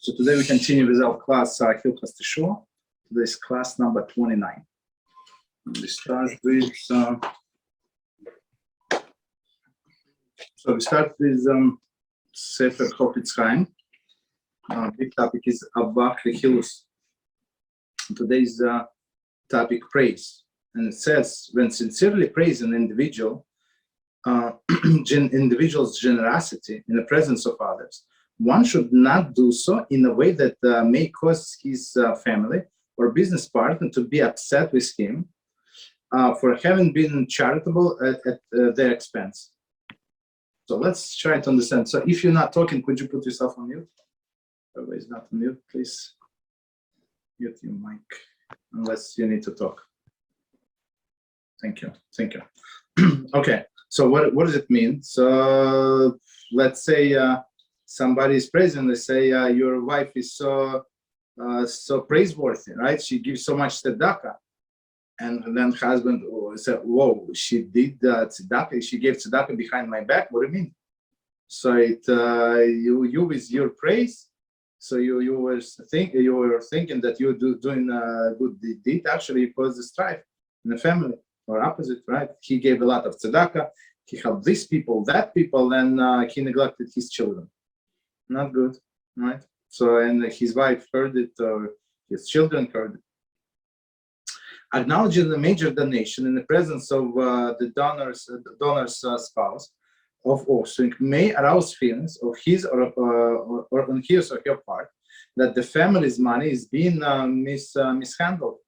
So today we continue with our class Hilchot Teshuvah. Today's class number 29. We start with Sefer Chofetz Chaim. Big topic is Avak Hilus. Today's topic praise, and it says when sincerely praise an individual, individual's generosity in the presence of others, one should not do so in a way that may cause his family or business partner to be upset with him for having been charitable at their expense. So let's try to understand. So if you're not talking, could you put yourself on mute? Everybody's not on mute, please. Mute your mic, unless you need to talk. Thank you. Thank you. Okay. So what does it mean? So let's say somebody is praising. They say your wife is so praiseworthy, right? She gives so much tzedakah, and then husband said, "Whoa, she did tzedakah. She gave tzedakah behind my back. What do you mean?" So you with your praise. So you were thinking that you're doing a good deed. Actually, it caused the strife in the family. Or opposite, right? He gave a lot of tzedakah, he helped these people, that people, and he neglected his children. Not good, right? So, and his wife heard it, or his children heard it. Acknowledging the major donation in the presence of the donor's spouse of offspring may arouse feelings of his or on his or her part that the family's money is being mishandled,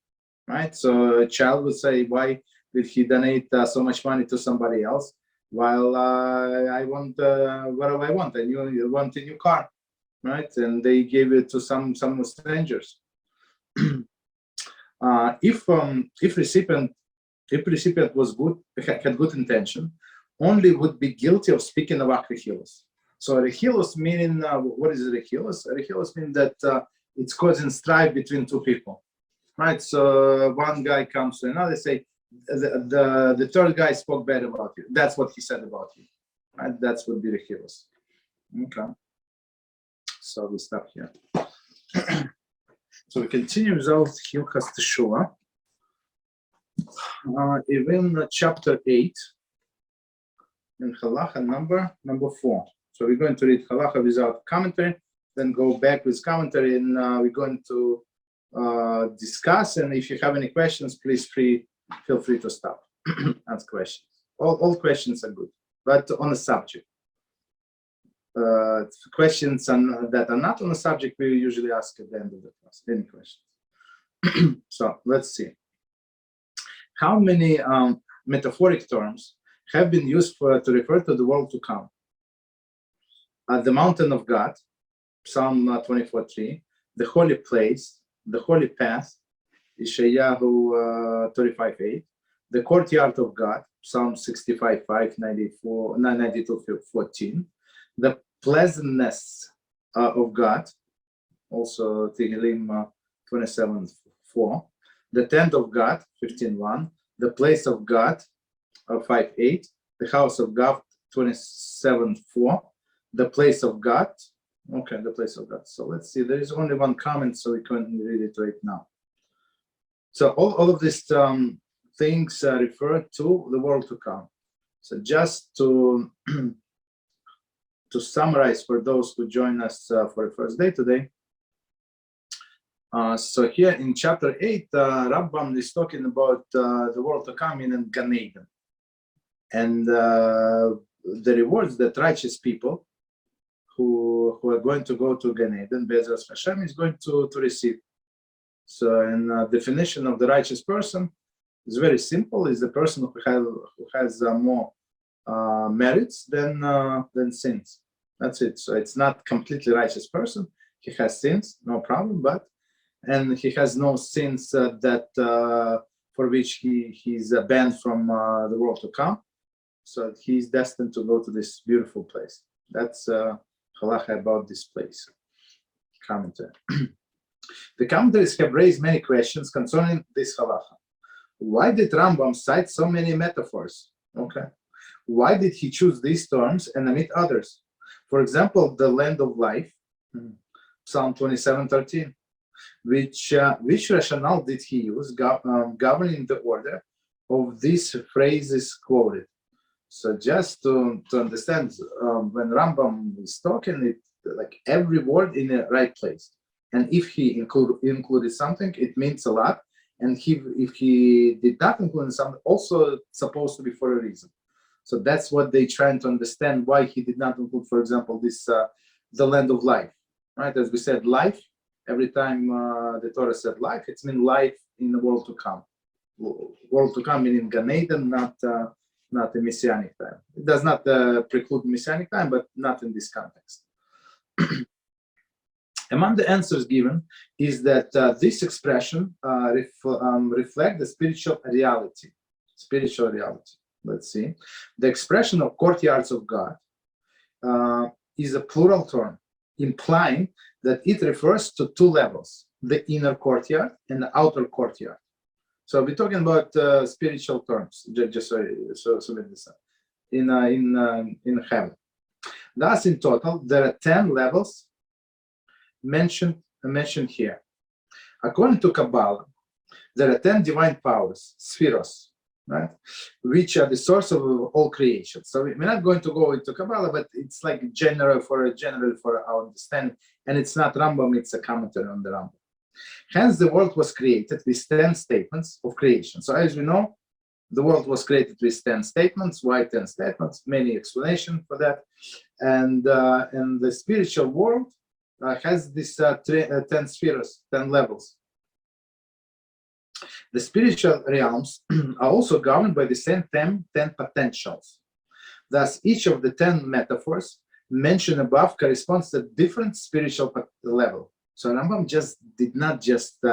right? So a child would say, why did he donate so much money to somebody else while I want what do I want? I want a new car, right? And they gave it to some strangers. If recipient was good, had good intention, only would be guilty of speaking of rechilus. So rechilus meaning what is rechilus? Rechilus means that it's causing strife between two people, right? So one guy comes to another, say, the third guy spoke bad about you. That's what he said about you, right? That's what be rechilus. Okay. So we stop here. So we continue with our Hilchot Teshuvah. Even chapter 8 and halacha number 4. So we're going to read halacha without commentary, then go back with commentary, and we're going to discuss. And if you have any questions, please feel free to stop. Ask questions. All questions are good, but on the subject. Questions that are not on the subject, we usually ask at the end of the class. Any questions? So let's see. How many metaphoric terms have been used to refer to the world to come? The mountain of God, Psalm 24:3, the holy place, the holy path, Ishayahu 35:8, the courtyard of God, Psalm 65:5, 92:14, the pleasantness of God, also Tehillim 27:4, the tent of God, 15:1, the place of God, 5:8, the house of God, 27:4, the place of God. Okay, the place of God. So let's see. There is only one comment, so we can read it right now. So all of these things refer to the world to come. So just to summarize for those who join us for the first day today. So here in chapter 8, Rambam is talking about the world to come in Gan Eden, and the rewards that righteous people who are going to go to Gan Eden, Bezras HaShem, is going to receive. So, and definition of the righteous person is very simple: is the person who has more merits than sins. That's it. So it's not completely righteous person. He has sins, no problem, and he has no sins that for which he's banned from the world to come. So he's destined to go to this beautiful place. That's halacha about this place. Commentary. The commentaries have raised many questions concerning this halacha. Why did Rambam cite so many metaphors? Okay. Why did he choose these terms and omit others? For example, the land of life, Psalm 27:13. Which rationale did he use governing the order of these phrases quoted? So just to understand, when Rambam is talking, it like every word in the right place. And if he included something, it means a lot. And if he did not include something, also it's supposed to be for a reason. So that's what they trying to understand why he did not include, for example, this the land of life, right? As we said, life. Every time the Torah said life, it's mean life in the world to come. World to come meaning Gan Eden, not the Messianic time. It does not preclude Messianic time, but not in this context. Among the answers given is that this expression reflects the spiritual reality. Spiritual reality. Let's see. The expression of courtyards of God is a plural term, implying that it refers to two levels: the inner courtyard and the outer courtyard. So we're talking about spiritual terms, just so in heaven. Thus, in total, there are 10 levels mentioned here. According to Kabbalah, there are 10 divine powers, spheros, right, which are the source of all creation. So we're not going to go into Kabbalah, but it's like general for our understanding, and it's not Rambam, it's a commentary on the Rambam. Hence, the world was created with 10 statements of creation. So as we know, the world was created with 10 statements. Why 10 statements? Many explanations for that. And the spiritual world has this 10 spheres, 10 levels. The spiritual realms are also governed by the same 10 potentials. Thus, each of the 10 metaphors mentioned above corresponds to a different spiritual level. So Rambam did not just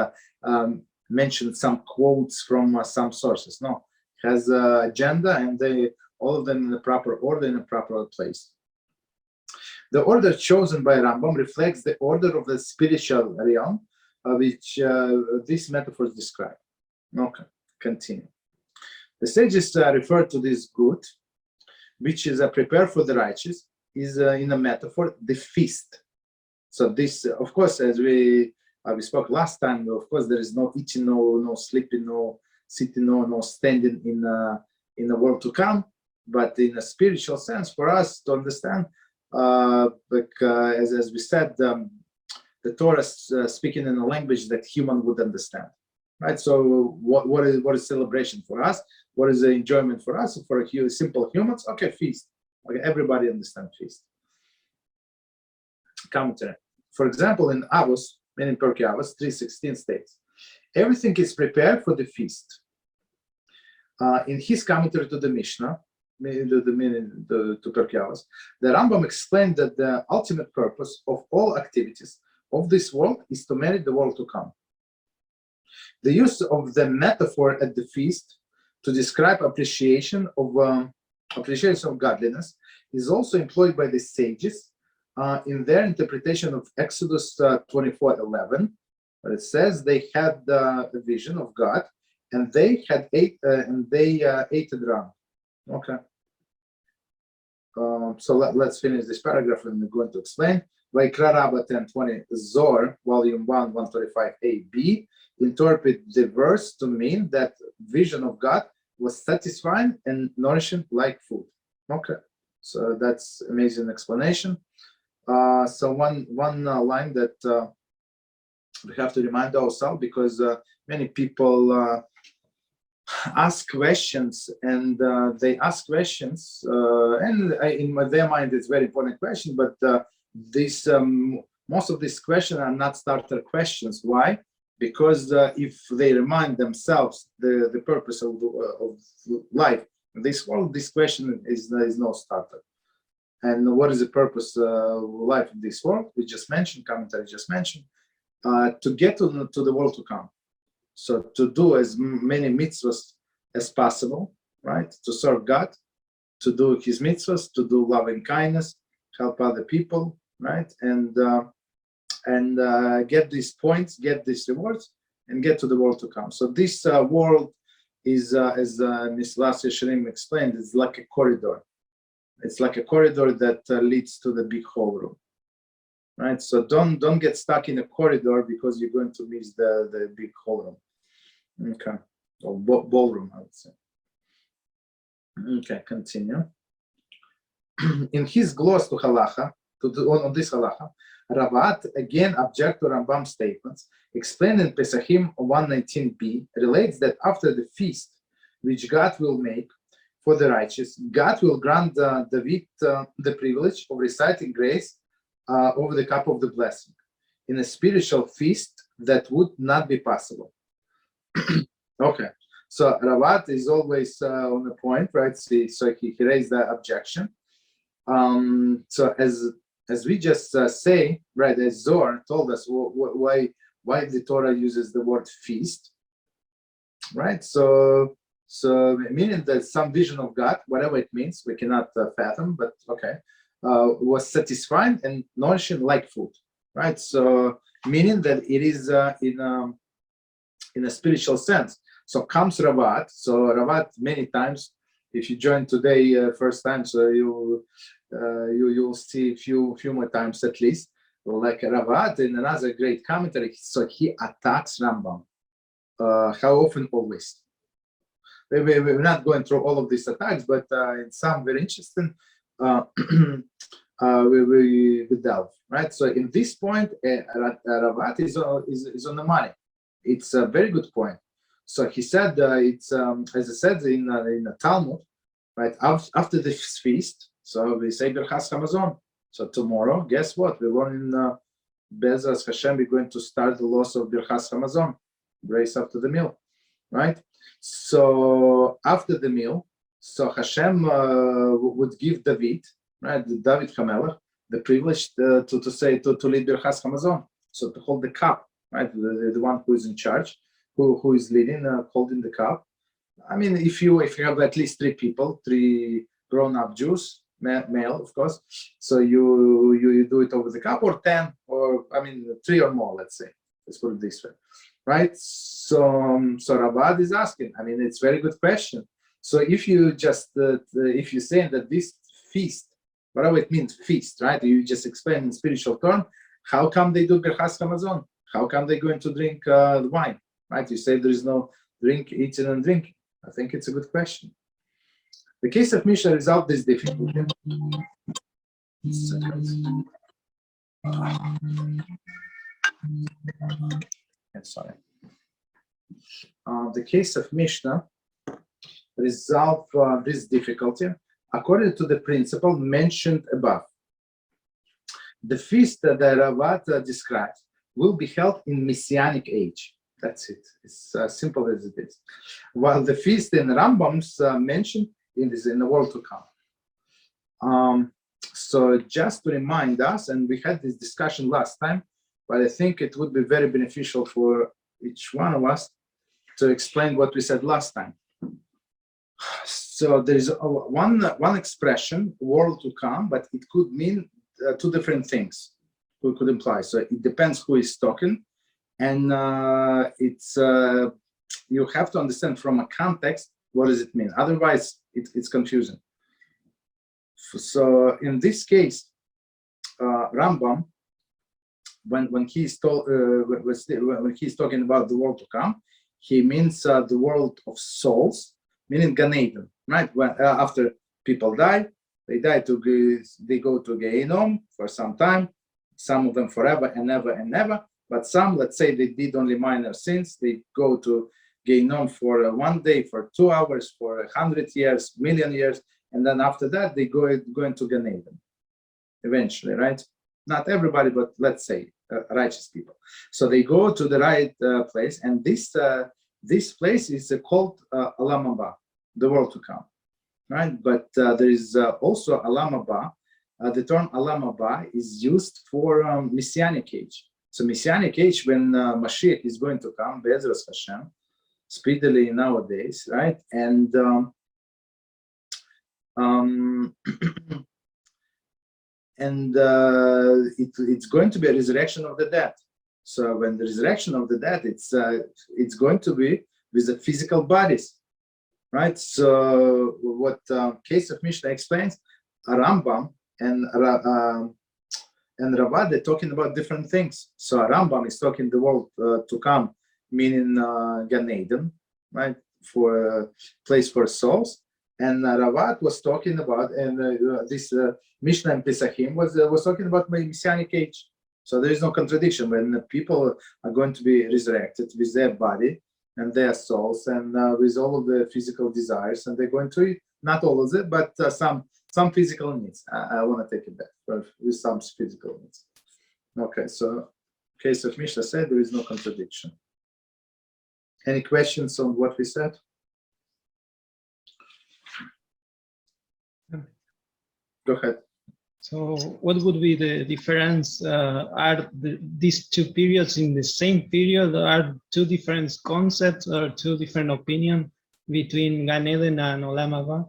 mention some quotes from some sources. No, it has an agenda, and all of them in the proper order, in a proper place. The order chosen by Rambam reflects the order of the spiritual realm, which these metaphors describe. Okay, continue. The sages refer to this good, which is prepared for the righteous, is in a metaphor, the feast. So this, of course, as we spoke last time, of course, there is no eating, no sleeping, no sitting, no standing in the world to come. But in a spiritual sense, for us to understand, as we said, the Torah is speaking in a language that human would understand, right? So what is celebration for us? What is the enjoyment for us? For simple humans, okay, feast. Okay, everybody understands feast. Commentary. For example, in Avos, meaning Pirkei Avos 3:16 states, everything is prepared for the feast. In his commentary to the Mishneh, to Pirkei Avos, the Rambam explained that the ultimate purpose of all activities of this world is to merit the world to come. The use of the metaphor at the feast to describe appreciation of godliness is also employed by the sages in their interpretation of Exodus 24:11, where it says they had a vision of God, and they ate it around. Okay. So let's finish this paragraph, and we're going to explain. Vayikra Rabbah 10:20, Zohar, volume 1, 135a-b, interpret the verse to mean that vision of God was satisfying and nourishing like food. Okay, so that's amazing explanation. So one line that we have to remind ourselves, because many people ask questions, and they ask questions, and in their mind it's very important question, but most of these questions are not starter questions. Why? Because if they remind themselves the purpose of life in this world, this question is no starter. And what is the purpose of life in this world? We just mentioned, commentary just mentioned, to get to the world to come. So to do as many mitzvahs as possible, right? To serve God, to do His mitzvahs, to do loving kindness, help other people, right? And get these points, get these rewards, and get to the world to come. So this world is, as Ms. Lassia Shirim explained, it's like a corridor. It's like a corridor that leads to the big hall room. right? So don't get stuck in a corridor because you're going to miss the big hall room. Okay, or ballroom, I would say. Okay, continue. In his gloss to halacha, on this halacha, Ravat again object to Rambam's statements, explained in Pesachim 119b, relates that after the feast which God will make for the righteous, God will grant David the privilege of reciting grace over the cup of the blessing in a spiritual feast that would not be possible. Okay, so Ravat is always on the point, right? So he raised the objection. So as we just say, right, as Zohar told us why the Torah uses the word feast, right? So meaning that some vision of God, whatever it means, we cannot fathom, but okay, was satisfying and nourishing like food, right? So meaning that it is in a spiritual sense. So comes Ravat. So Ravat many times, if you join today first time, so you'll see a few more times at least, like Ravat in another great commentary. So he attacks Rambam. How often? Always. We're not going through all of these attacks, but in some very interesting, we delve, right? So in this point, Ravat is on the money. It's a very good point. So he said it's as I said in the Talmud, right? After this feast, so we say Birchas Hamazon. So tomorrow, guess what? We learn in Bezras HaShem, we're going to start the loss of Birchas Hamazon, grace after the meal, right? So after the meal, so HaShem would give David, right, David HaMelech, the privilege to lead Birchas Hamazon, so to hold the cup, right, the one who is in charge, who is leading, holding the cup. I mean, if you have at least 3 people, 3 grown-up Jews, male, of course, so you do it over the cup, or 10, or I mean 3 or more, let's say. Let's put it this way, right? So Rabat is asking. I mean, it's a very good question. So if you just if you say that this feast, whatever it means, feast, right? You just explain in spiritual term. How come they do Birchas Hamazon? How come they're going to drink wine? Right? You say there is no eating and drinking. I think it's a good question. The case of Mishneh resolved this difficulty. Sorry. The case of Mishneh resolved this difficulty according to the principle mentioned above. The feast that Ravat describes will be held in Messianic age. That's it. It's as simple as it is. While the feast in Rambam's mentioned in the world to come. So just to remind us, and we had this discussion last time, but I think it would be very beneficial for each one of us to explain what we said last time. So there is one expression, world to come, but it could mean 2 different things. It could imply. So it depends who is talking, and it's you have to understand from a context what does it mean. Otherwise, it's confusing. So in this case, Rambam, when he's talking about the world to come, he means the world of souls, meaning Gan Eden, right? When after people die, they go to Gehenom for some time. Some of them forever and ever and never. But some, let's say they did only minor sins, they go to Gehenom for 1 day, for 2 hours, for 100 years, million years, and then after that they go into Gan Eden, eventually, right? Not everybody, but let's say righteous people. So they go to the right place, and this place is called Olam Haba, the world to come, right? But there is also Olam Haba. The term Olam Haba is used for Messianic age. So Messianic age, when Mashiach is going to come, Be'ezras HaShem, speedily nowadays, right? And it's going to be a resurrection of the dead. So when the resurrection of the dead, it's going to be with the physical bodies, right? So what case of Mishneh explains, a Rambam and and Ravad, they're talking about different things. So Rambam is talking the world to come, meaning Gan Eden, right, for a place for souls. And Ravad was talking about, and this Mishneh and Pesachim was talking about my messianic age. So there is no contradiction when the people are going to be resurrected with their body and their souls and with all of the physical desires, and they're going to eat, not all of it, but some physical needs. I want to take it back, but with some physical needs. Okay, so case of Mishnah said there is no contradiction. Any questions on what we said? Go ahead. So what would be the difference? Are these two periods in the same period? Are two different concepts or two different opinions between Gan Eden and Olam Haba?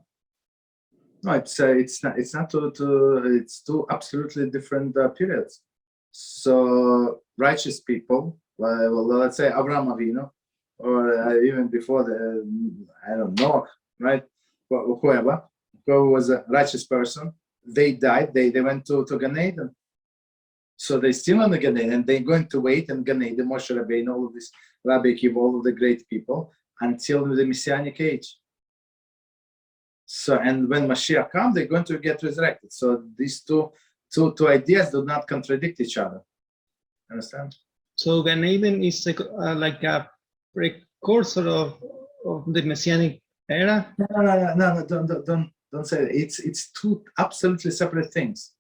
No, it's not it's two absolutely different periods. So righteous people, well, let's say Abraham Avinu, or even before I don't know, right? Whoever who was a righteous person, they died. They went to Gan Eden. So they're still in the Gan Eden, and they're going to wait in Gan Eden, Moshe Rabbeinu, all of this, Rabbi Kiruv, all of the great people, until the Messianic age. So, and when Mashiach comes, they're going to get resurrected. So these two ideas do not contradict each other. Understand? So Gan Eden is like a precursor of the Messianic era? No, don't say that. It's two absolutely separate things.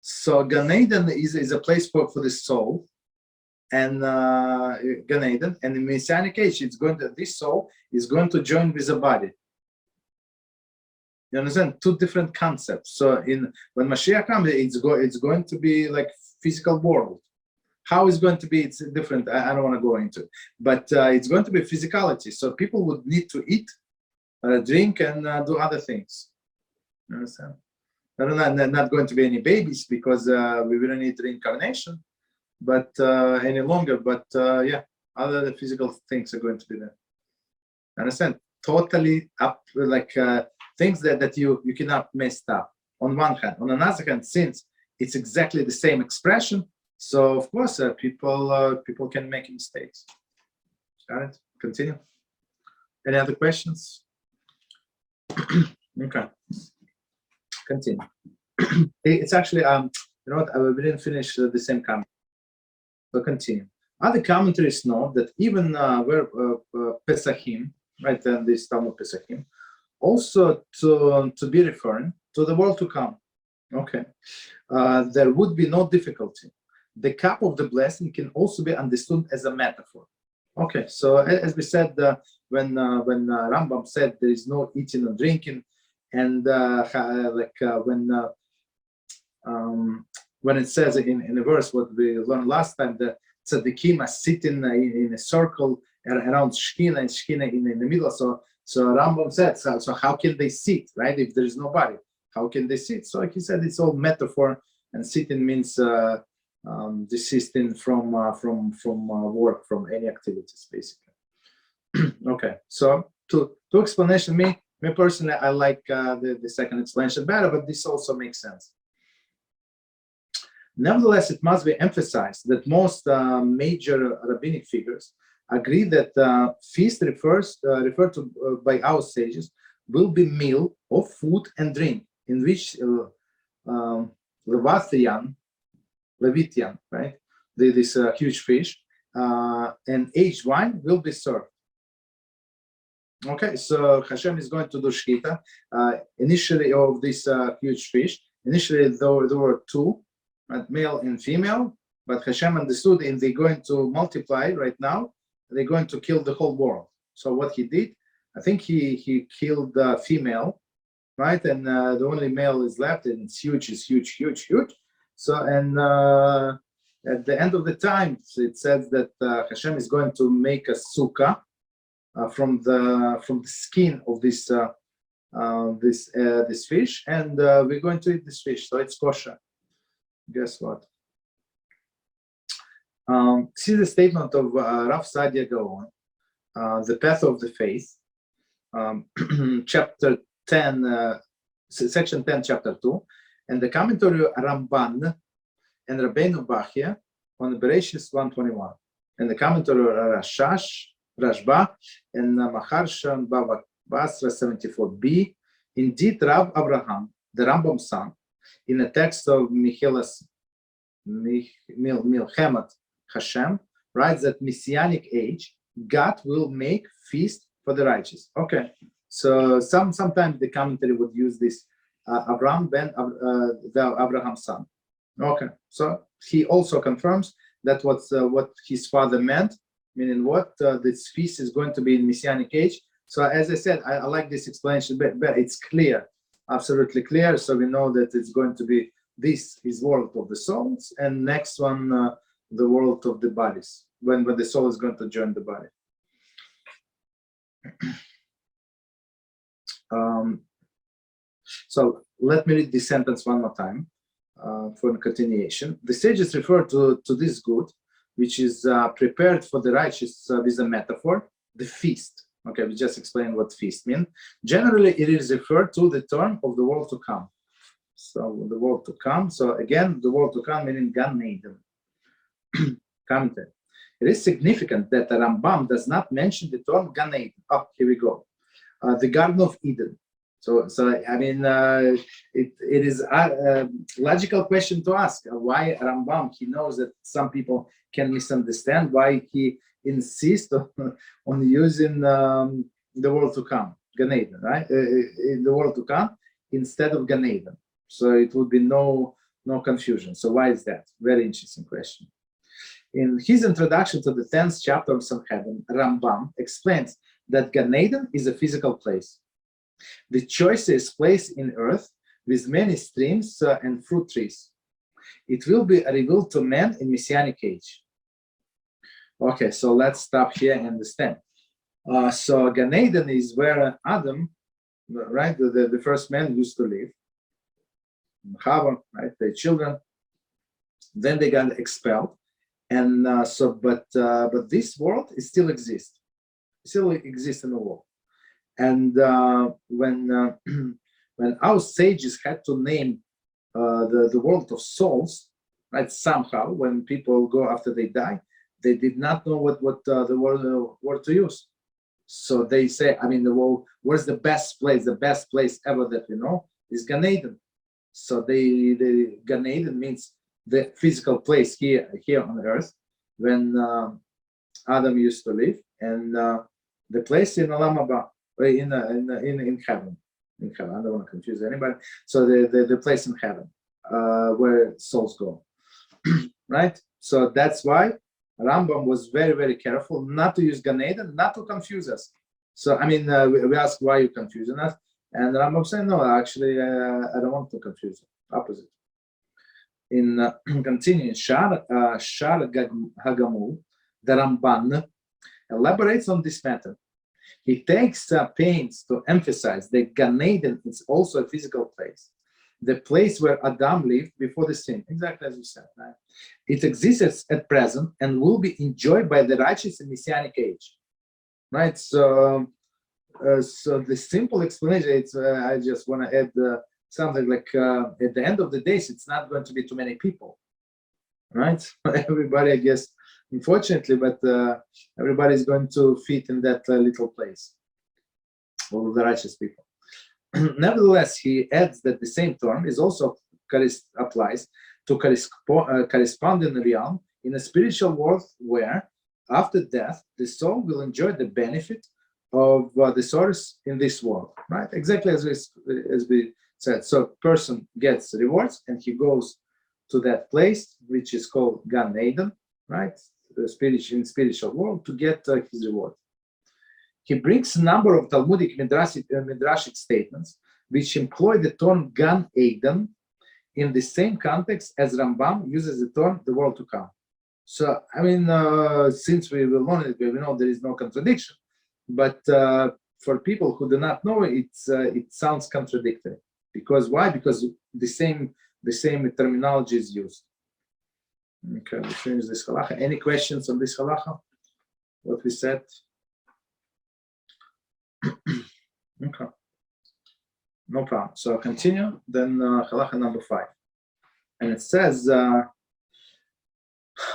So Gan Eden is a place for the soul, and Gan Eden, and in Messianic age, this soul is going to join with the body. You understand? Two different concepts. So when Mashiach comes, it's going to be like physical world. How it's going to be, it's different. I don't want to go into it, but it's going to be physicality. So people would need to eat, drink, and do other things. You understand? Not going to be any babies because we will need reincarnation, but any longer. But yeah, other physical things are going to be there. Understand? Totally up, like things that you cannot mess up. On one hand, on another hand, since it's exactly the same expression, so of course people can make mistakes. Got it? Continue. Any other questions? Okay. Continue. It's actually you know what, we didn't finish the same comment. So continue. Other commentaries note that even where Pesachim, right, then this Talmud Pesachim, also to be referring to the world to come. Okay, there would be no difficulty. The cup of the blessing can also be understood as a metaphor. Okay, so as we said, when Rambam said there is no eating and drinking, and when it says in a verse what we learned last time, the tzaddikim are sitting in a circle around Shekhinah, and Shekhinah in the middle. So Rambam said, so how can they sit, right? If there is nobody, how can they sit? So like he said, it's all metaphor, and sitting means desisting from work, from any activities, basically. Okay, so to explanation, me personally, I like the second explanation better, but this also makes sense. Nevertheless, it must be emphasized that most major rabbinic figures agree that feast referred to by our sages will be meal of food and drink in which Leviathan, right, this huge fish, and aged wine will be served. Okay, so HaShem is going to do shkita initially of this huge fish. Initially, there were two, right, male and female, but HaShem understood, and they're going to multiply right now. They're going to kill the whole world. So what he did, I think he killed the female, right, and the only male is left, and it's huge, huge. So, and at the end of the time, it says that HaShem is going to make a sukkah from the skin of this this fish, and we're going to eat this fish. So it's kosher. Guess what? See the statement of Rav Sadia Gaon, The Path of the Faith, chapter 10, section 10, chapter 2, and the commentary Ramban and Rabbeinu Bachya on Bereshis 121. And the commentary Rashba, and Maharshan Baba Basra 74b. Indeed, Rav Abraham, the Rambam son, in a text of Milchemet HaShem, writes that Messianic age, God will make feast for the righteous. Okay, so sometimes the commentary would use this Abraham ben the Abraham's son. Okay, so he also confirms that what his father meant, meaning what this feast is going to be in Messianic age. So as I said, I like this explanation better. It's clear, absolutely clear. So we know that it's going to be this is world of the souls, and next one the world of the bodies, when the soul is going to join the body. So let me read this sentence one more time for a continuation. The sages refer to this good, which is prepared for the righteous with a metaphor, the feast. Okay, we just explained what feast means. Generally, it is referred to the term of the world to come. So the world to come. So again, the world to come meaning Gan Eden. Commentary. It is significant that the Rambam does not mention the term Gan Eden. Oh, here we go. The Garden of Eden. So I mean, it is a logical question to ask. Why Rambam? He knows that some people can misunderstand why he insists on using the world to come, Gan Eden, right? In the world to come instead of Gan Eden. So it would be no confusion. So why is that? Very interesting question. In his introduction to the 10th chapter of Sanhedrin, Rambam explains that Gan Eden is a physical place. The choicest place in earth with many streams and fruit trees. It will be revealed to man in Messianic age. Okay, so let's stop here and understand. So Gan Eden is where Adam, right, the first man used to live. Chava, right, their children. Then they got expelled, and but this world still exists. Still exists in the world. And when our sages had to name the world of souls, right, somehow when people go after they die, they did not know what the word to use. So they say, I mean, the world, where's the best place? The best place ever that we know is Gan Eden. So the Gan Eden means the physical place here on earth when Adam used to live, and the place in Olam Haba, in heaven. In heaven, I don't want to confuse anybody. So the place in heaven where souls go, right? So that's why Rambam was very, very careful not to use Gan Eden, not to confuse us. So I mean, we ask why you're confusing us, and Rambam said, no, actually, I don't want to confuse you. Opposite. In continuing, Shar Hagamul, the Ramban elaborates on this matter. He takes pains to emphasize that Gan Eden is also a physical place, the place where Adam lived before the sin, exactly as you said. Right? It exists at present and will be enjoyed by the righteous in Messianic age. Right? So the simple explanation, it's I just want to add something like at the end of the days, it's not going to be too many people. Right? Everybody, I guess, unfortunately, but everybody is going to fit in that little place, all of the righteous people. Nevertheless, he adds that the same term is also applies to corresponding realm in a spiritual world where, after death, the soul will enjoy the benefit of the source in this world. Right? Exactly as we said. So, person gets rewards, and he goes to that place, which is called Gan Eden, right? The spiritual world, to get his reward. He brings a number of Talmudic midrashic statements which employ the term Gan Eden in the same context as Rambam uses the term the world to come. So, I mean, since we will learn it, we know there is no contradiction. But for people who do not know it, it sounds contradictory. Because why? Because the same terminology is used. Okay, we finish this halacha. Any questions on this halacha? What we said? Okay, no problem. So continue. Then halacha number 5, and it says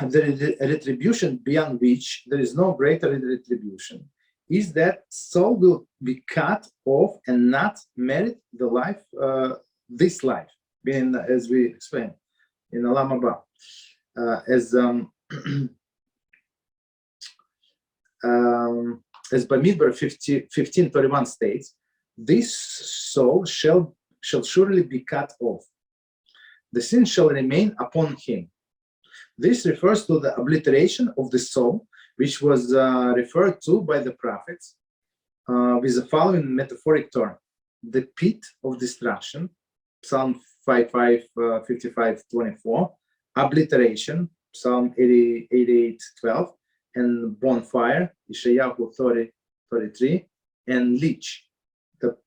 the retribution beyond which there is no greater retribution is that soul will be cut off and not merit the life, this life, being, as we explained in Olam Haba. As Bamidbar 15:31 states, this soul shall surely be cut off. The sin shall remain upon him. This refers to the obliteration of the soul, which was referred to by the prophets with the following metaphoric term: the pit of destruction, Psalm 55:24, obliteration, Psalm 88:12, and bonfire, Ishayahu 30:33, and leech, the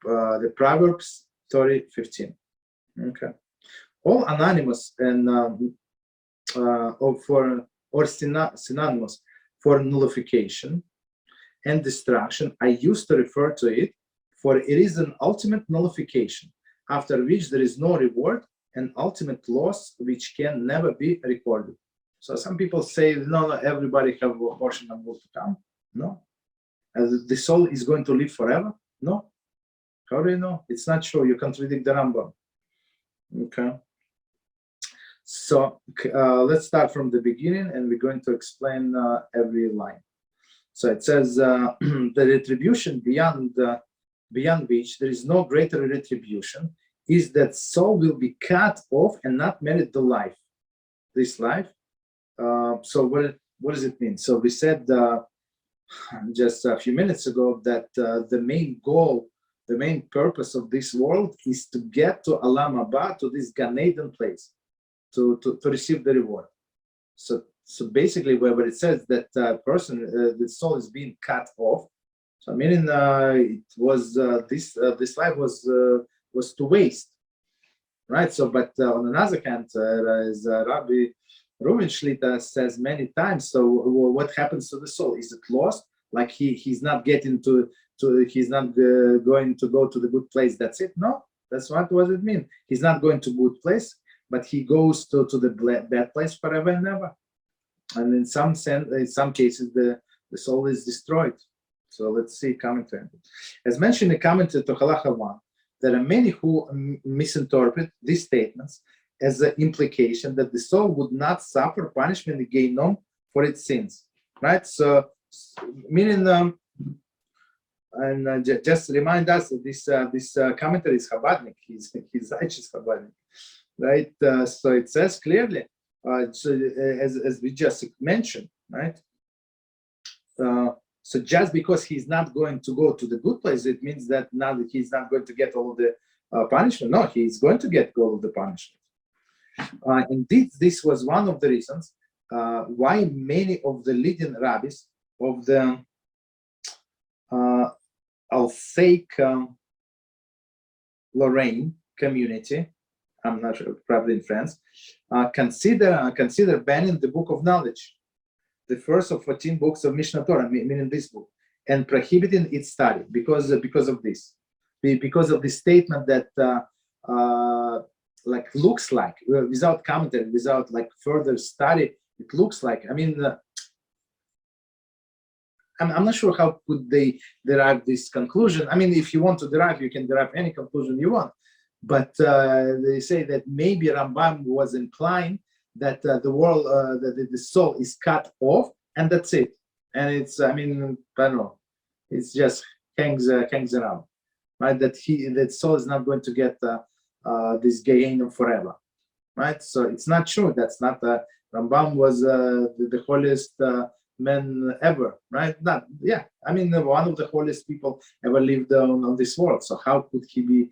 Proverbs 30:15. Okay. All anonymous and synonymous for nullification and destruction are used to refer to it, for it is an ultimate nullification, after which there is no reward, and ultimate loss which can never be recorded. So some people say, no, everybody have a portion of will to come. No. The soul is going to live forever? No. How do you know? It's not true. You contradict the Rambam. Okay. So let's start from the beginning, and we're going to explain every line. So it says the retribution beyond which there is no greater retribution is that soul will be cut off and not merit the life, this life. So what does it mean? So we said just a few minutes ago that the main goal, the main purpose of this world is to get to Olam Haba, to this Gan Eden place, to receive the reward. So basically, where it says that person, the soul is being cut off, so meaning it was this life was to waste, right? So, but on another hand, as Rabbi Reuven Shlita says many times, so what happens to the soul? Is it lost? Like he's not getting he's not going to go to the good place. That's it? No, that's not what it means. He's not going to good place, but he goes to the bad place forever and ever. And in some sense, in some cases, the soul is destroyed. So let's see commentary. As mentioned in the commentary to Halacha 1, there are many who misinterpret these statements as an implication that the soul would not suffer punishment in Gehinnom for its sins, right? So, meaning, just remind us that this commentary is Chabadnik. His Zayich is Chabadnik, right? So it says clearly, so as we just mentioned, right? So just because he's not going to go to the good place, it means that now that he's not going to get all of the punishment. No, he's going to get all of the punishment. Indeed, this was one of the reasons why many of the leading rabbis of the Alsace Lorraine community, I'm not sure, probably in France, consider banning the Book of Knowledge, the first of 14 books of Mishneh Torah, meaning this book, and prohibiting its study because of this, because of the statement that like looks like, without commentary, without like further study, it looks like, I mean, I'm not sure how could they derive this conclusion. I mean, if you want to derive, you can derive any conclusion you want. But they say that maybe Rambam was implying that the world, that the soul is cut off, and that's it. And it's, I mean, I don't know, it's just hangs around, right? That soul is not going to get this Gehinnom forever, right? So it's not true. That's not Rambam was the holiest man ever, right? Not, yeah. I mean, one of the holiest people ever lived on this world. So how could he be?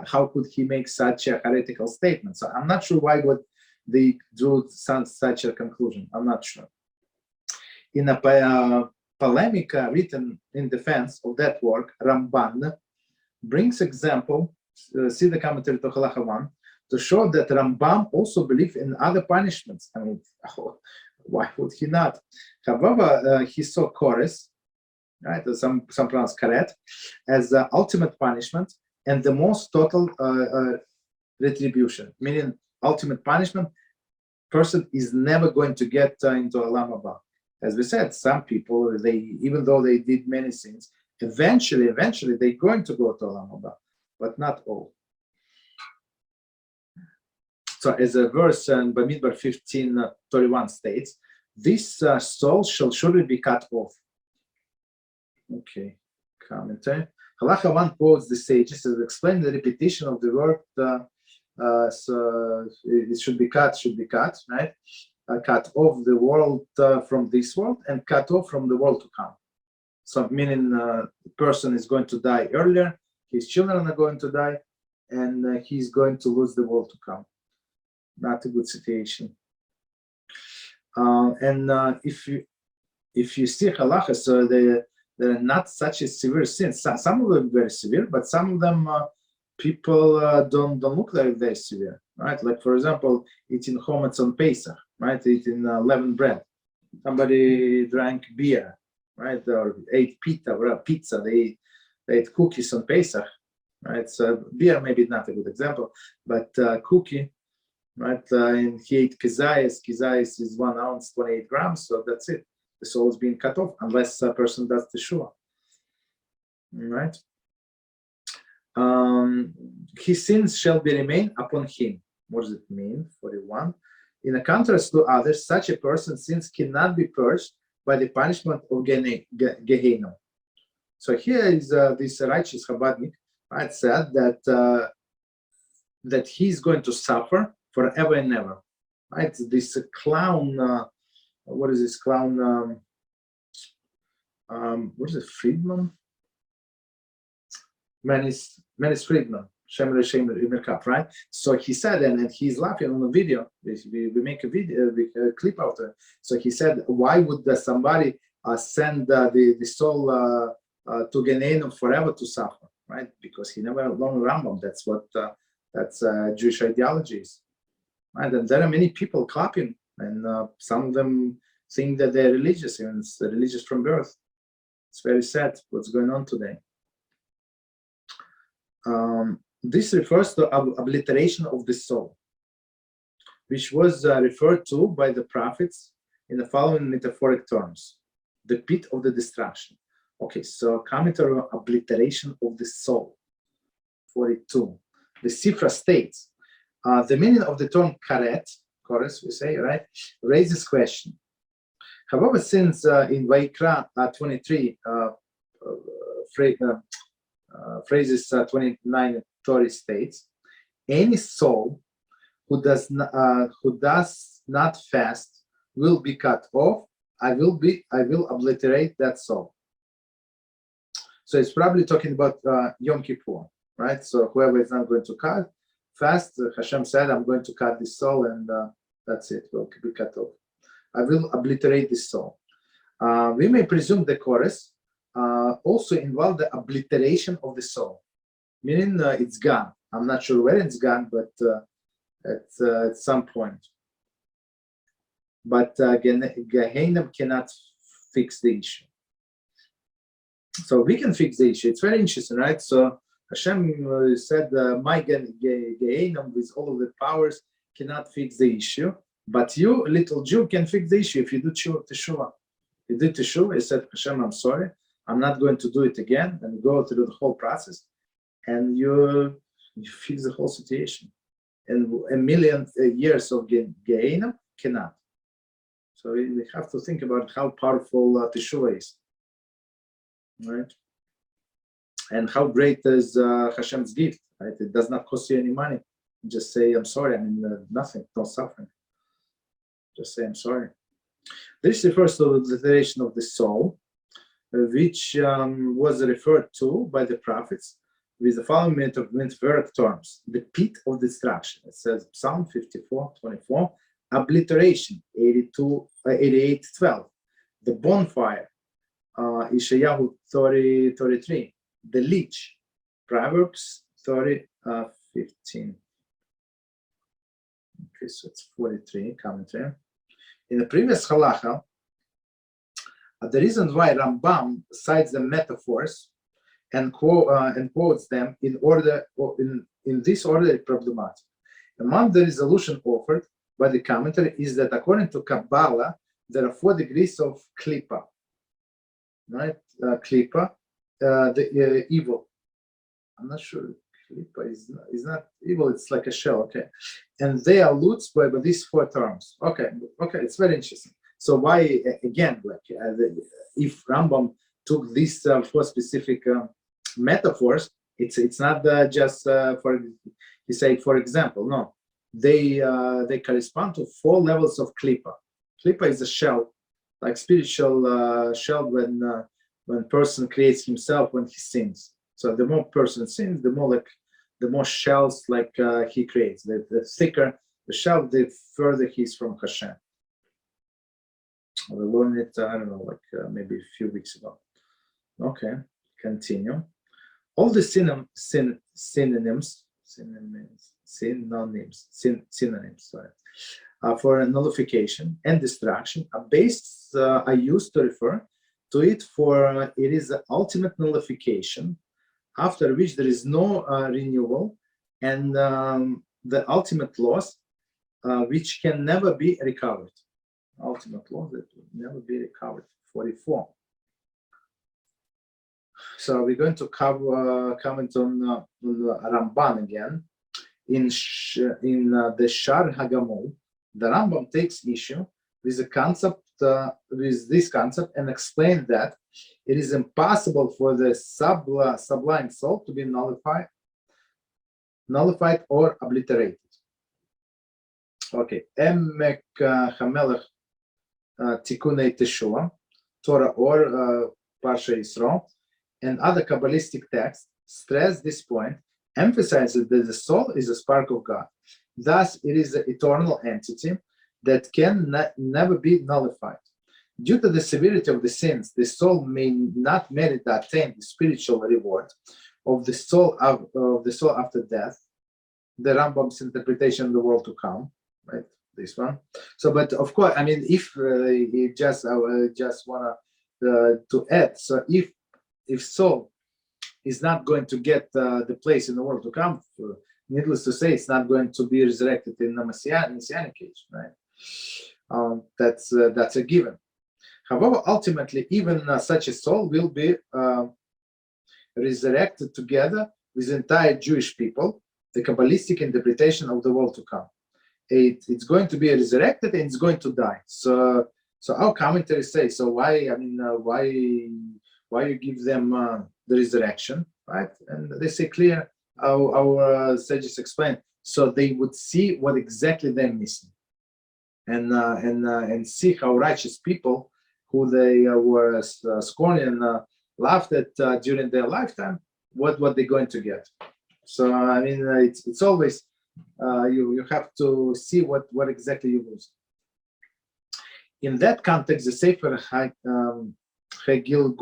How could he make such a heretical statement? So I'm not sure why they drew such a conclusion. I'm not sure. In a polemic written in defense of that work, Ramban brings example, see the commentary to Halacha 1, to show that Rambam also believed in other punishments. I mean, why would he not? However, he saw chorus, right, some pronounce karet, as the ultimate punishment and the most total retribution, meaning ultimate punishment person is never going to get into Olam Haba. As we said, some people, even though they did many sins, eventually they're going to go to Olam Haba, but not all. So as a verse in Bamidbar 15:31 states, this soul shall surely be cut off. Okay, commentary. Halacha 1 quotes the sages as explain the repetition of the word. So it should be cut, right? Cut off the world from this world and cut off from the world to come. So meaning the person is going to die earlier, his children are going to die, and he's going to lose the world to come. Not a good situation. If you see halacha, so they're not such a severe sin. Some of them very severe, but some of them people don't look like they're severe, right? Like for example, eating chometz on Pesach, right? Eating leavened bread. Somebody drank beer, right? Or ate pizza. They ate cookies on Pesach, right? So beer maybe not a good example, but cookie, right? And he ate kezayis. Kezayis is 1 ounce, 28 grams. So that's it. The soul is being cut off unless a person does Teshuvah, right? His sins shall be remain upon him. What does it mean? 41. In a contrast to others, such a person's sins cannot be purged by the punishment of Gehenna. So here is this righteous Chabadnik, right? Said that that he's going to suffer forever and ever, right? This clown. What is this clown? What is it? Friedman? Menis Friedman. Right? So he said, and he's laughing on the video. We make a video, a clip out of it. So he said, why would somebody send the soul to Gehenna forever to suffer? Right? Because he never learned Rambam. That's what Jewish ideology is. Right? And there are many people clapping. And some of them think that they're religious, even they're religious from birth. It's very sad what's going on today. This refers to obliteration of the soul, which was referred to by the prophets in the following metaphoric terms: the pit of the destruction. Okay, so commentary on obliteration of the soul. 42. The Sifra states, the meaning of the term karet, chorus we say, right, raises question. However, since in Vayikra 23, phrases 29 Torah states, any soul who does not fast will be cut off. I will obliterate that soul. So it's probably talking about Yom Kippur, right? So whoever is not going to fast, HaShem said, I'm going to cut this soul, and that's it, will be cut off. I will obliterate this soul. We may presume the chorus also involve the obliteration of the soul, meaning it's gone. I'm not sure where it's gone, but at some point. But Gehenna cannot fix the issue. So we can fix the issue. It's very interesting, right? So Hashem said, my Gehenna with all of the powers cannot fix the issue, but you, little Jew, can fix the issue if you do Teshuvah. You did Teshuvah, you said, Hashem, I'm sorry, I'm not going to do it again, and you go through the whole process, and you fix the whole situation. And a million years of Gehenna cannot. So we have to think about how powerful Teshuvah is, right? And how great is Hashem's gift, right? It does not cost you any money. Just say, I'm sorry, I mean, nothing, no suffering. Just say, I'm sorry. This refers to the obliteration of the soul, which was referred to by the prophets with the following metaphoric terms: the pit of destruction. It says Psalm 54:24, obliteration 88:12, the bonfire, Ishayahu 30:33, the leech, Proverbs 30:15. Okay, so it's 43 commentary. In the previous halacha, the reasons why Rambam cites the metaphors and quotes them in order, in this order, is problematic. Among the resolution offered by the commentary is that according to Kabbalah, there are 4 degrees of klipa, right? Klipa, the evil. I'm not sure. Klipa is not evil. It's like a shell. Okay, and they are alludes by these 4 terms. Okay, it's very interesting. So why again, like if Rambam took these 4 specific metaphors, it's not just for he said for example. No, they correspond to 4 levels of klipa. Klipa is a shell, like spiritual shell when person creates himself when he sins. So the more person sins, the more shells like he creates. The thicker the shell, the further he's from HaShem. We learned it, I don't know, like maybe a few weeks ago. Okay, continue. All the synonyms, sorry, for nullification and destruction are used to refer to it for it is the ultimate nullification, after which there is no renewal, and the ultimate loss, which can never be recovered. Ultimate loss that will never be recovered. 44. So we're going to comment on Ramban again. In the Shar Hagamol, the Rambam takes issue with the concept, with this concept, and explains that it is impossible for the sublime soul to be nullified or obliterated. Okay, Emek Hamelech TIKKUN Teshuvah, Torah or Parsha Yisro, and other Kabbalistic texts stress this point, emphasizes that the soul is a spark of God. Thus, it is an eternal entity that can never be nullified. Due to the severity of the sins, the soul may not merit to attain the spiritual reward of the soul after death. The Rambam's interpretation of the world to come, right? This one. So, but of course, I mean, if I just want to add. So, if soul is not going to get the place in the world to come, needless to say, it's not going to be resurrected in the Messianic age, right? That's a given. However, ultimately, even such a soul will be resurrected together with the entire Jewish people, the Kabbalistic interpretation of the world to come. It's going to be resurrected and it's going to die. So our commentaries say, so why? I mean, why you give them the resurrection, right? And they say clear. Our sages explain, so they would see what exactly they're missing, and see how righteous people who they were scorning and laughed at during their lifetime, what they're going to get. So I mean, it's always you have to see what exactly you lose. In that context, the Sefer Hagil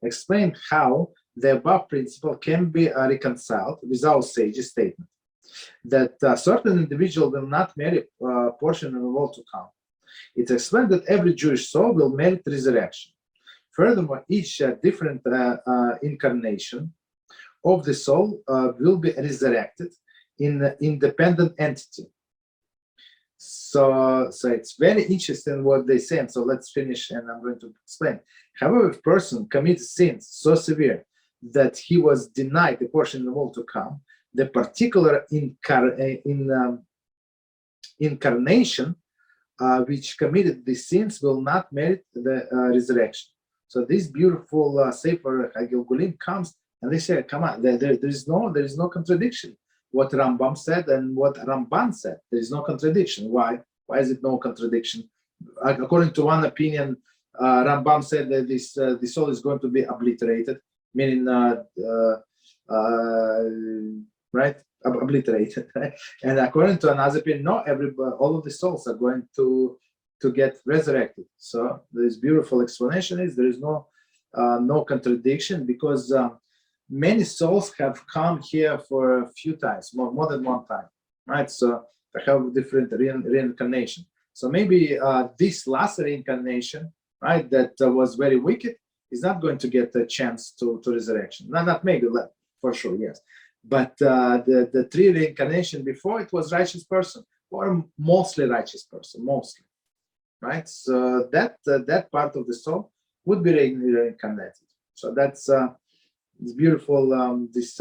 explain how the above principle can be reconciled with our sage's statement that a certain individual will not merit a portion of the world to come. It's explained that every Jewish soul will merit resurrection. Furthermore, each different incarnation of the soul will be resurrected in an independent entity. So it's very interesting what they say. And so let's finish, and I'm going to explain. However, if a person commits sins so severe that he was denied the portion in the world to come, the particular incarnation which committed these sins will not merit the resurrection. So this beautiful Sefer Hagil comes, and they say, come on, there is no contradiction. What Rambam said and what Ramban said, there is no contradiction. Why? Why is it no contradiction? According to one opinion, Rambam said that the soul is going to be obliterated, meaning right, obliterated. Right? And according to another opinion, no, all of the souls are going to get resurrected. So this beautiful explanation is there is no contradiction, because many souls have come here for a few times, more than one time, right? So they have different reincarnation. So maybe this last reincarnation, right, that was very wicked, is not going to get a chance to resurrection. Not maybe, for sure, yes. But the three reincarnation before, it was righteous person or mostly righteous person, mostly, right? So that part of the soul would be reincarnated. So that's it's beautiful. This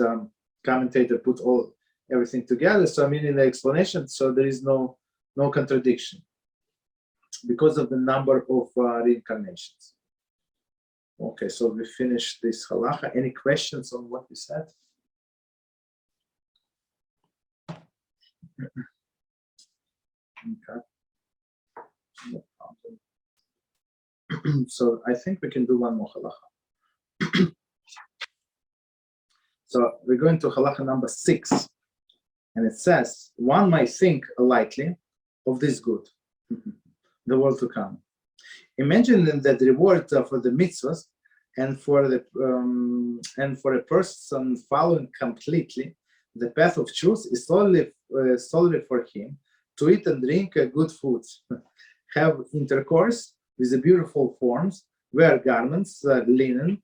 commentator put everything together. So I mean, in the explanation, so there is no contradiction because of the number of reincarnations. Okay, so we finished this halacha. Any questions on what we said? Okay. No problem. So I think we can do one more halacha. So we're going to halacha number 6, and it says, one might think lightly of this good, the world to come. Imagine that the reward for the mitzvahs and for a person following completely the path of truth is solely for him to eat and drink good foods, have intercourse with the beautiful forms, wear garments, linen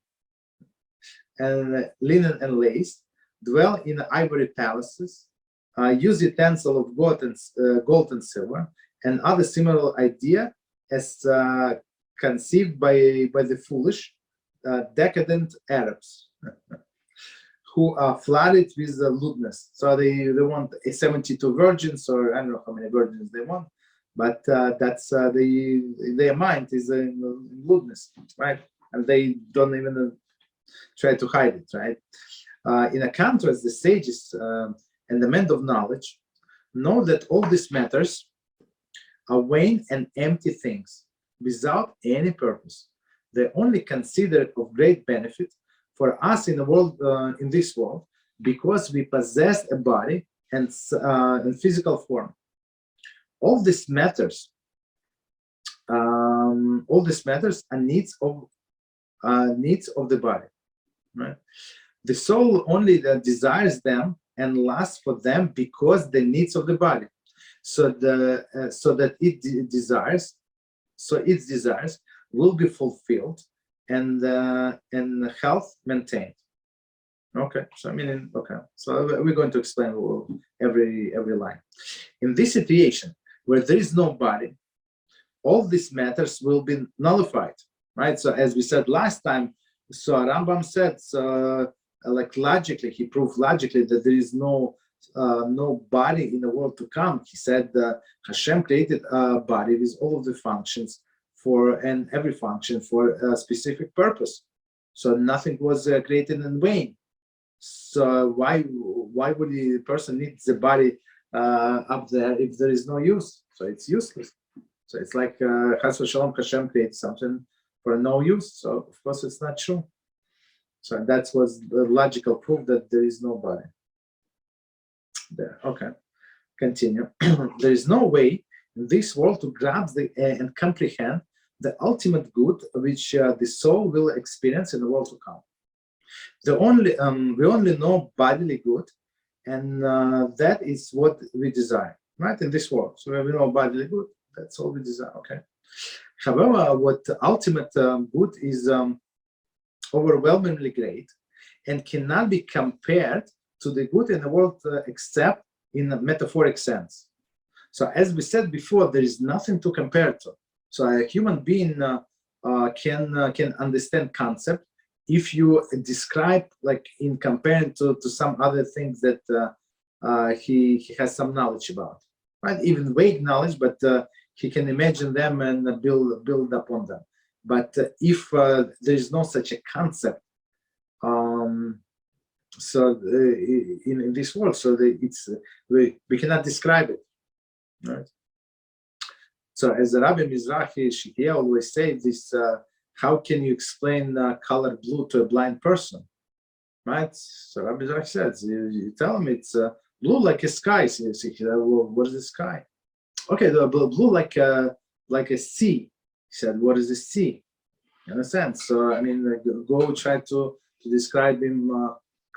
and lace, dwell in ivory palaces, use utensil of gold and silver, and other similar idea as conceived by the foolish, decadent Arabs who are flooded with lewdness. So they want 72 virgins, or I don't know how many virgins they want, but that's their mind is in lewdness, right? And they don't even try to hide it, right? In a contrast, the sages and the men of knowledge know that all these matters are vain and empty things without any purpose. They only considered of great benefit for us in the world, in this world, because we possess a body and physical form. All these matters are needs of the body, right? The soul only desires them and lusts for them because the needs of the body, so that its desires will be fulfilled and health maintained. Okay, so I mean, okay, so we're going to explain every line. In this situation where there is no body, all these matters will be nullified, right? So as we said last time, so Rambam said, like logically, he proved logically that there is no body in the world to come. He said HaShem created a body with all of the functions and every function for a specific purpose. So nothing was created in vain. So why would the person need the body up there if there is no use? So it's useless. So it's like Chas v'Shalom, Hashem creates something for no use. So of course it's not true. So that was the logical proof that there is no body there. Okay, continue. There is no way in this world to grasp and comprehend the ultimate good which the soul will experience in the world to come. We only know bodily good, and that is what we desire, right, in this world. So we know bodily good, that's all we desire. Okay. However, what ultimate good is overwhelmingly great and cannot be compared to the good in the world except in a metaphoric sense. So as we said before, there is nothing to compare to. So a human being can understand concept if you describe, like in comparing to some other things that he has some knowledge about, right? Even vague knowledge, but he can imagine them and build upon them. But if there is no such a concept, so in this world, so we cannot describe it, right? So as the Rabbi Mizrahi Shihya always says this, how can you explain color blue to a blind person, right? So Rabbi Mizrahi says, you tell him it's blue like a sky. So you say, well, what is the sky? Okay, the blue like a sea. He said, what is the sea? You understand? So I mean, go try to describe him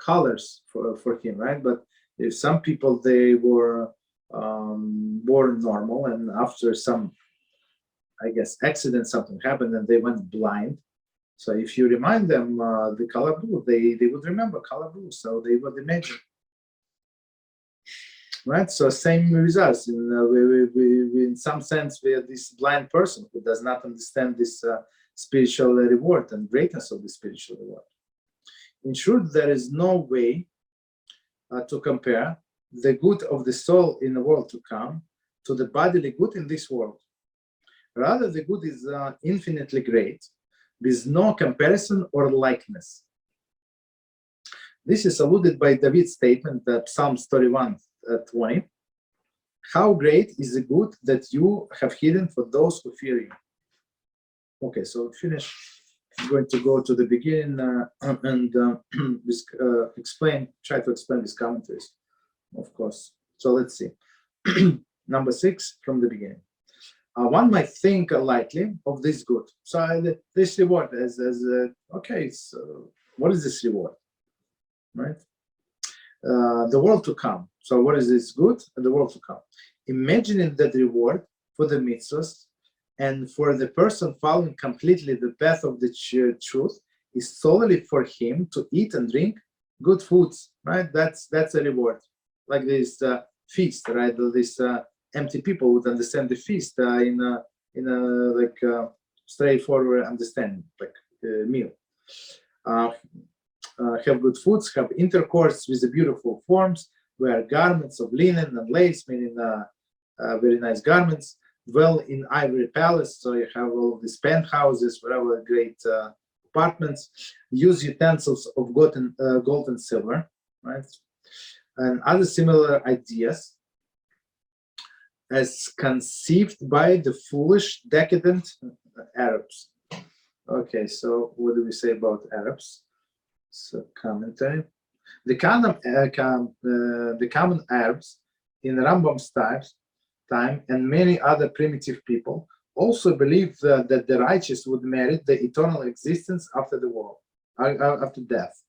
colors for him, right? But if some people, they were born normal, and after some, I guess, accident, something happened and they went blind. So if you remind them the color blue, they would remember color blue, so they would imagine. right? So same with us. We, in some sense, we are this blind person who does not understand this spiritual reward and greatness of the spiritual reward. In truth, there is no way to compare the good of the soul in the world to come to the bodily good in this world. Rather, the good is infinitely great, with no comparison or likeness. This is alluded by David's statement that Psalms 31:20. How great is the good that you have hidden for those who fear you. Okay, so finish. I'm going to go to the beginning and try to explain these commentaries, of course. So let's see. Number 6 from the beginning. One might think lightly of this good. So this reward okay, so what is this reward? Right? The world to come. So what is this good? The world to come. Imagining that reward for the mitzvahs and for the person following completely the path of the truth is solely for him to eat and drink good foods, right? That's a reward. Like this feast, right? This empty people would understand the feast in a straightforward understanding, like a meal. Have good foods, have intercourse with the beautiful forms, wear garments of linen and lace, meaning very nice garments, dwell in ivory palace, so you have all these penthouses, whatever, great apartments, use utensils of gold and silver, right? And other similar ideas as conceived by the foolish, decadent Arabs. Okay, so what do we say about Arabs? So commentary. The common Arabs in Rambam's time and many other primitive people also believed that the righteous would merit the eternal existence after the world, after death.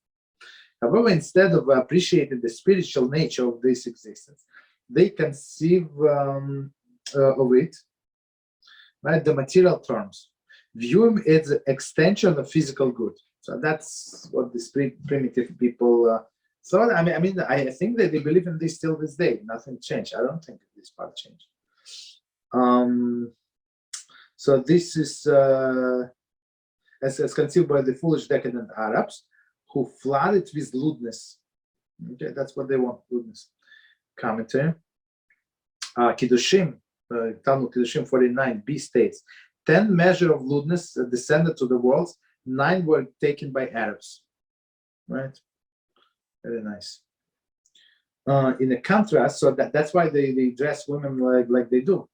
However, instead of appreciating the spiritual nature of this existence, they conceive of it, right, the material terms, view it as an extension of physical good. So that's what these primitive people thought. I think that they believe in this till this day. Nothing changed. I don't think this part changed. So this is as conceived by the foolish, decadent Arabs who flooded with lewdness. Okay, that's what they want, lewdness. Commentary. Kiddushim, Talmud Kiddushim 49b states, 10 measures of lewdness descended to the world, 9 were taken by Arabs. Right? Very nice. In a contrast, so that's why they dress women like they do.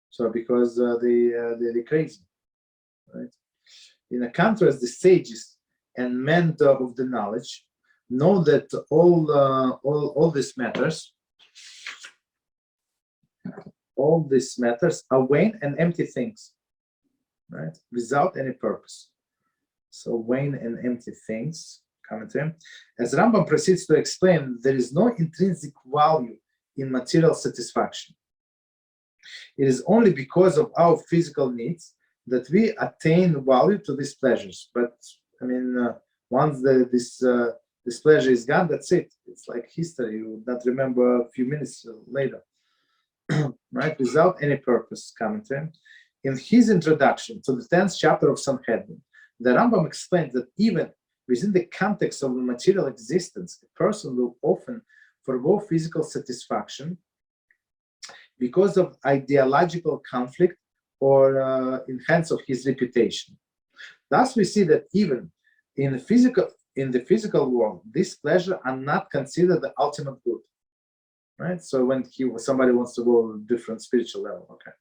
So because they're crazy. Right? In a contrast, the sages and men of the knowledge know that all these matters are vain and empty things, right? Without any purpose. So vain and empty things. Commentary. As Rambam proceeds to explain, there is no intrinsic value in material satisfaction. It is only because of our physical needs that we attain value to these pleasures. But once this pleasure is gone, that's it. It's like history. You would not remember a few minutes later. Right? Without any purpose. Commentary. In his introduction to the 10th chapter of Sanhedrin, the Rambam explains that even within the context of the material existence, a person will often forego physical satisfaction because of ideological conflict or enhance of his reputation. Thus, we see that even in the physical world, these pleasures are not considered the ultimate good. Right? So when somebody wants to go to a different spiritual level, okay.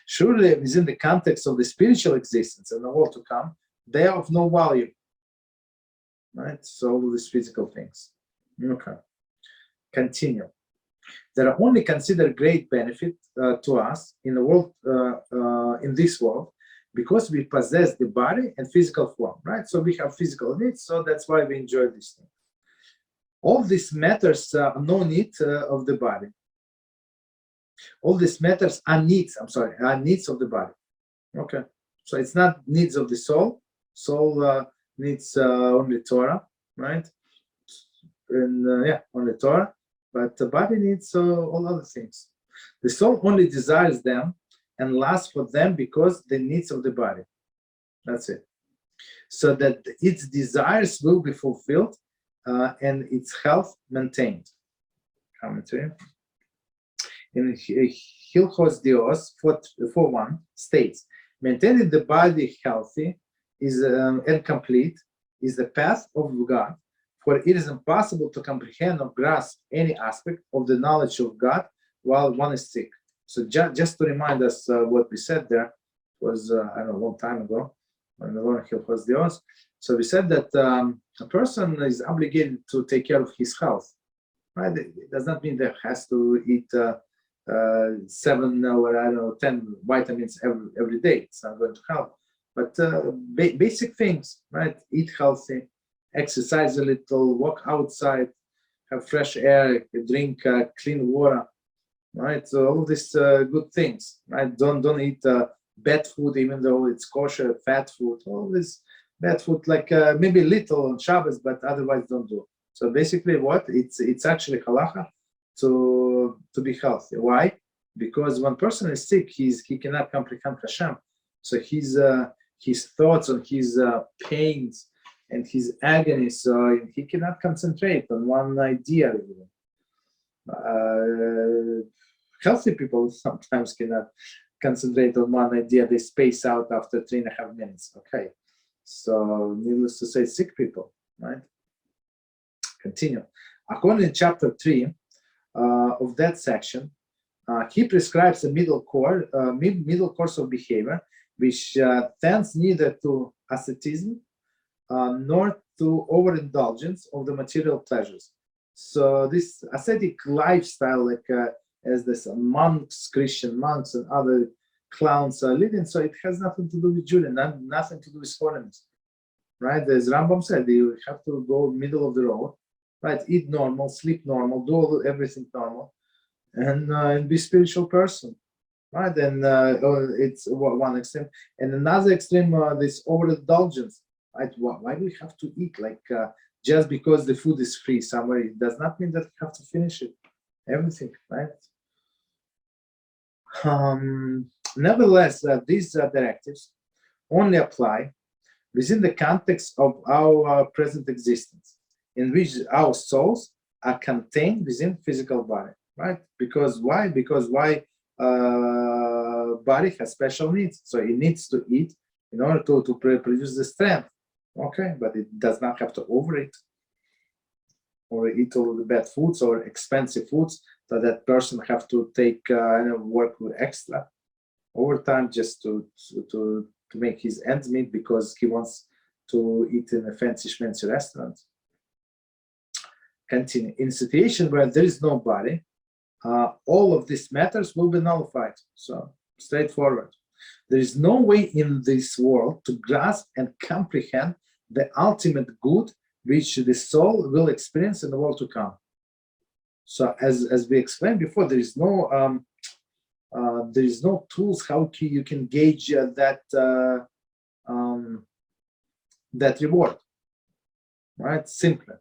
Surely within the context of the spiritual existence and the world to come, they are of no value. Right? So all these physical things. Okay. Continue. They are only considered great benefit to us in the world, in this world, because we possess the body and physical form, right? So we have physical needs, so that's why we enjoy these things. All this matters no need of the body. All this matters are needs, are needs of the body. Okay. So it's not needs of the soul. Soul needs only Torah, right? And only Torah. but the body needs all other things. The soul only desires them and lasts for them because the needs of the body. That's it. So that its desires will be fulfilled and its health maintained. Commentary. In Hilchot Dios 4:1 states, maintaining the body healthy is and complete is the path of God, for it is impossible to comprehend or grasp any aspect of the knowledge of God while one is sick. So just to remind us what we said there was, I don't know, a long time ago, when we learned Hilchot Dios. So we said that a person is obligated to take care of his health, right? It does not mean that has to eat 7 or I don't know 10 vitamins every day. It's not going to help. But basic things, right? Eat healthy, exercise a little, walk outside, have fresh air, drink clean water, right? So all of these good things, right? Don't eat bad food, even though it's kosher, fat food. All this bad food, like maybe little on Shabbos, but otherwise don't do. So basically, what it's actually halacha to be healthy. Why? Because when person is sick, he cannot comprehend HaShem. So his thoughts on his pains and his agony, so he cannot concentrate on one idea. Healthy people sometimes cannot concentrate on one idea. They space out after 3.5 minutes. Okay, so needless to say, sick people, right? Continue. According to chapter 3 of that section, he prescribes a middle course of behavior, which tends neither to asceticism nor to overindulgence of the material pleasures. So this ascetic lifestyle, like as this monks, Christian monks, and other clowns are living, so it has nothing to do with Judaism, nothing to do with holiness, right? As Rambam said, you have to go middle of the road, right? Eat normal, sleep normal, do everything normal, and be spiritual person, right? And it's one extreme, and another extreme, this overindulgence. Right? Why do we have to eat like just because the food is free somewhere? It does not mean that we have to finish it, everything, right? Nevertheless, these directives only apply within the context of our present existence, in which our souls are contained within physical body, right? Because why? Because body has special needs, so it needs to eat in order to produce the strength. Okay, but it does not have to overeat or eat all of the bad foods or expensive foods, so that person have to take work with extra overtime just to make his ends meet because he wants to eat in a fancy schmancy restaurant. Continue. In a situation where there is no body, all of these matters will be nullified. So straightforward. There is no way in this world to grasp and comprehend the ultimate good which the soul will experience in the world to come. So as we explained before, there is no tools how you can gauge that reward, right? Simply.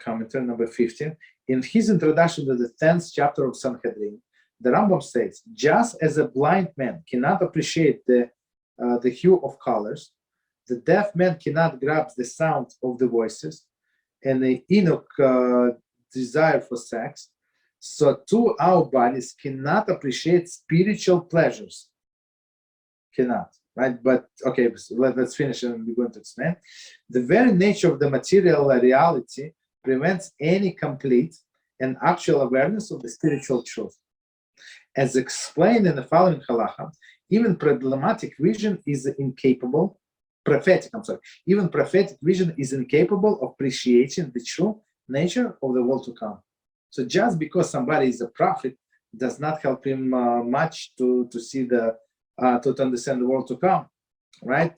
Commentary number 15. In his introduction to the 10th chapter of Sanhedrin, the Rambam states, just as a blind man cannot appreciate the hue of colors, the deaf man cannot grasp the sound of the voices, and the Enoch desire for sex, so too our bodies cannot appreciate spiritual pleasures. Cannot, right? But okay, so let's finish and we're going to explain. The very nature of the material reality prevents any complete and actual awareness of the spiritual truth. As explained in the following halacha, even problematic vision is incapable, even prophetic vision is incapable of appreciating the true nature of the world to come. So just because somebody is a prophet does not help him much to see to understand the world to come, right?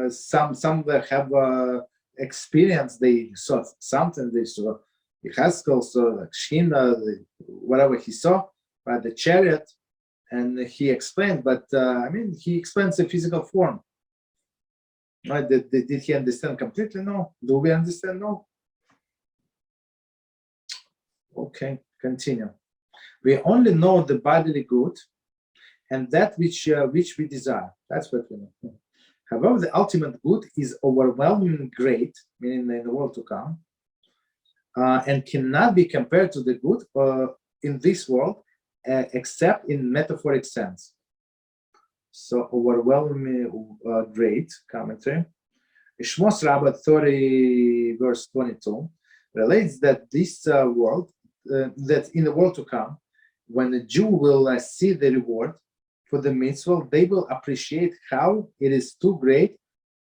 Some have experience, they saw something, they saw Yechezkel, so like Shina, whatever he saw, right, the chariot, and he explained, but he explains the physical form. Right? Did he understand completely? No. Do we understand? No. Okay, continue. We only know the bodily good and that which we desire. That's what we know. However, the ultimate good is overwhelmingly great, meaning in the world to come, and cannot be compared to the good in this world, except in metaphoric sense. So overwhelmingly great, commentary. Shmos Rabbah 30 verse 22 relates that this world, that in the world to come, when the Jew will see the reward for the mitzvah, they will appreciate how it is too great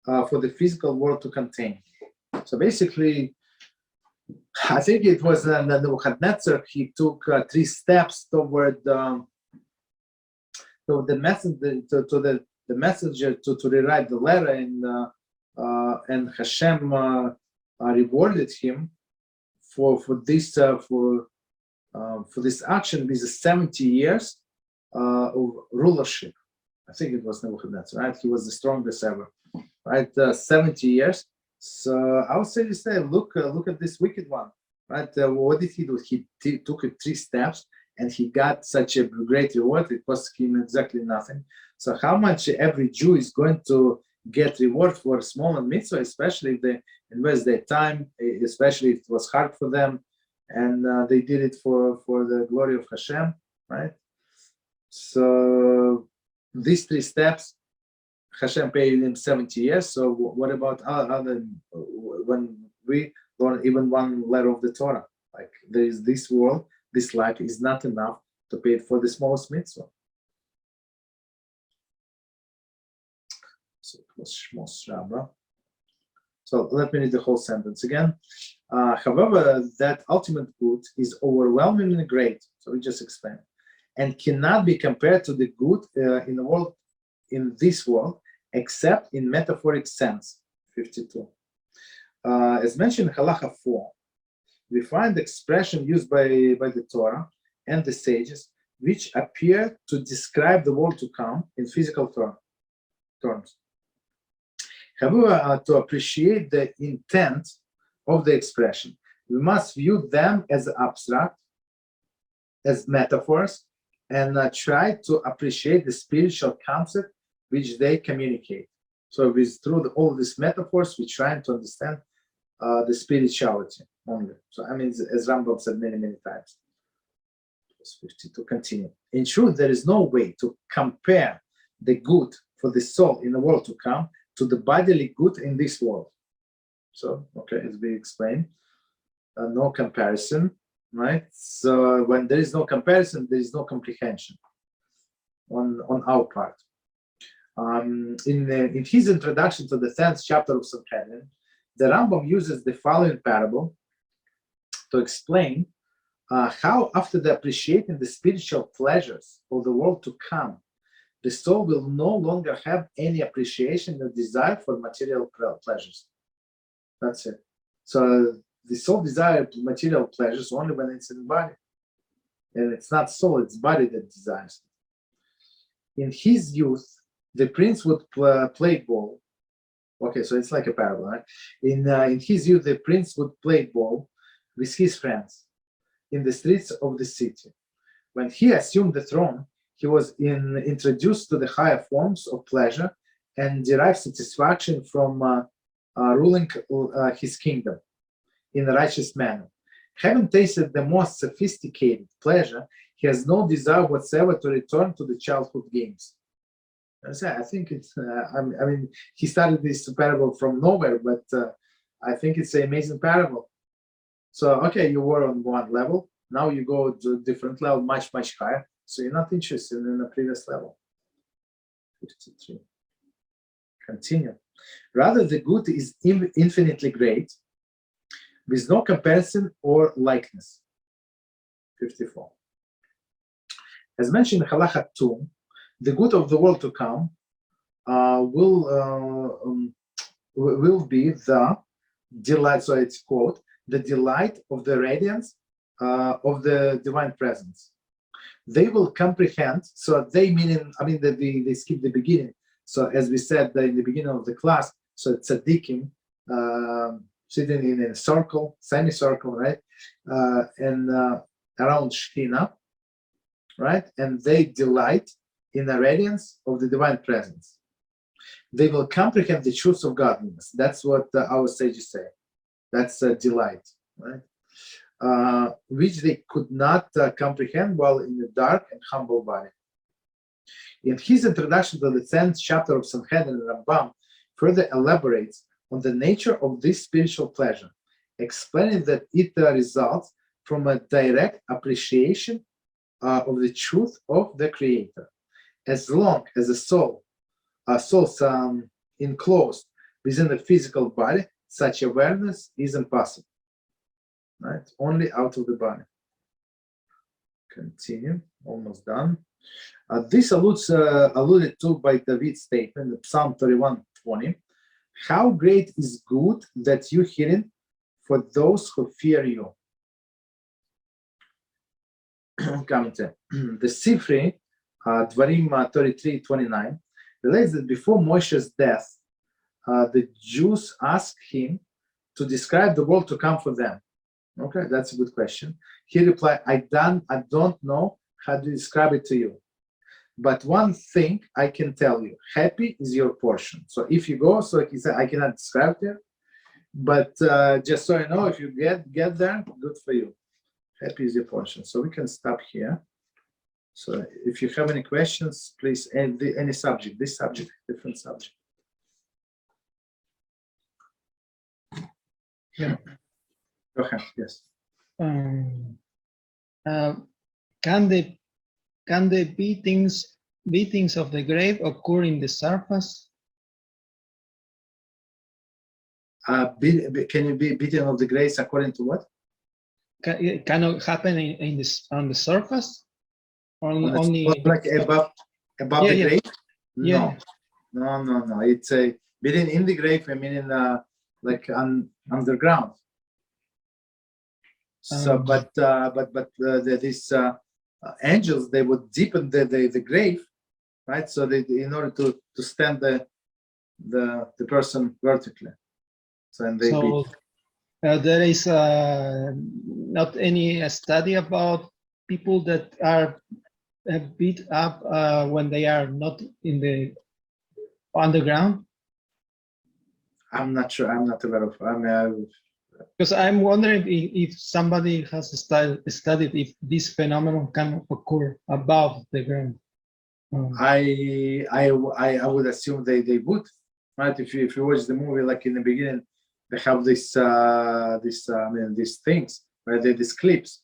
for the physical world to contain. So basically, I think it was Nebuchadnezzar. He took 3 steps toward the messenger to rewrite the letter, and HaShem rewarded him for this action with 70 years of rulership. I think it was Nebuchadnezzar, right? He was the strongest ever, right? 70 years. So I would say, look at this wicked one, right? What did he do? He took 3 steps, and he got such a great reward. It cost him exactly nothing. So how much every Jew is going to get reward for a small mitzvah, especially if they invest their time, especially if it was hard for them, and they did it for the glory of HaShem, right? So these 3 steps, HaShem paid him 70 years. So what about other when we learn even 1 letter of the Torah? Like there is this world, this life is not enough to pay for the smallest mitzvah. So it was Shmos Rabbah. So let me read the whole sentence again. However, that ultimate good is overwhelmingly great. So we just explained, and cannot be compared to the good in the world, in this world, except in metaphoric sense. 52. As mentioned in Halacha 4, we find the expression used by the Torah and the sages, which appear to describe the world to come in physical terms. However, to appreciate the intent of the expression, we must view them as abstract, as metaphors, and try to appreciate the spiritual concept which they communicate. So through all these metaphors, we're trying to understand the spirituality only. So I mean, as Rambam said many times. 52, continue. In truth, there is no way to compare the good for the soul in the world to come to the bodily good in this world. So, okay, as we explained, no comparison, right? So when there is no comparison, there is no comprehension on our part. In his introduction to the 10th chapter of Sanhedrin, the Rambam uses the following parable to explain how, after the appreciating the spiritual pleasures of the world to come, the soul will no longer have any appreciation or desire for material pleasures. That's it. So the soul desires material pleasures only when it's in the body. And it's not soul, it's body that desires. In his youth, the prince would play ball. Okay, so it's like a parable, right? In his youth, the prince would play ball with his friends in the streets of the city. When he assumed the throne, he was introduced to the higher forms of pleasure and derived satisfaction from ruling his kingdom in a righteous manner. Having tasted the most sophisticated pleasure, he has no desire whatsoever to return to the childhood games. I think it's, I mean, he started this parable from nowhere, but I think it's an amazing parable. So, okay, you were on one level, now you go to a different level, much higher. So you're not interested in the previous level. 53. Continue. Rather, the good is infinitely great, with no comparison or likeness. 54. As mentioned in Halacha 2, the good of the world to come will be the delight, so it's quote, the delight of the radiance of the divine presence. They will comprehend, so they meaning, I mean, that they skip the beginning. So as we said in the beginning of the class, so tzaddikim sitting in a circle, semicircle, right? and around Shekhinah, right? And they delight in the radiance of the divine presence. They will comprehend the truths of godliness. That's what our sages say. That's delight, right? Which they could not comprehend while in the dark and humble body. In his introduction to the 10th chapter of Sanhedrin, Rambam further elaborates on the nature of this spiritual pleasure, explaining that it results from a direct appreciation of the truth of the Creator. As long as the soul's enclosed within the physical body, such awareness is impossible. Right? Only out of the body. Continue. Almost done. This alluded to by David's statement in Psalm 31:20. How great is good that you hidden for those who fear you. The Sifri, Dvarim 33:29, relates that before Moshe's death, the Jews asked him to describe the world to come for them. Okay, that's a good question. He replied, I don't know how to describe it to you. But one thing I can tell you, happy is your portion. So if you go, so he said, I cannot describe it, but just so you know, if you get there, good for you. Happy is your portion. So we can stop here. So if you have any questions, please, any subject, this subject, different subject. Yeah. Go ahead, yes. Can the beatings of the grave occur in the surface? Can you be beaten of the grace according to what? Can it happen on the surface? Or only like above the grave? Yeah. No. It's a beaten in the grave. I mean, like underground. So, but these angels, they would deepen the grave, right? So they, in order to stand the person vertically. So and they beat. There is not any study about people that are beat up when they are not in the underground. I'm not sure. I'm not aware of. Because I'm wondering if somebody has studied if this phenomenon can occur above the ground. I would assume they would, right? If you watch the movie, like in the beginning, they have these things, right? These clips,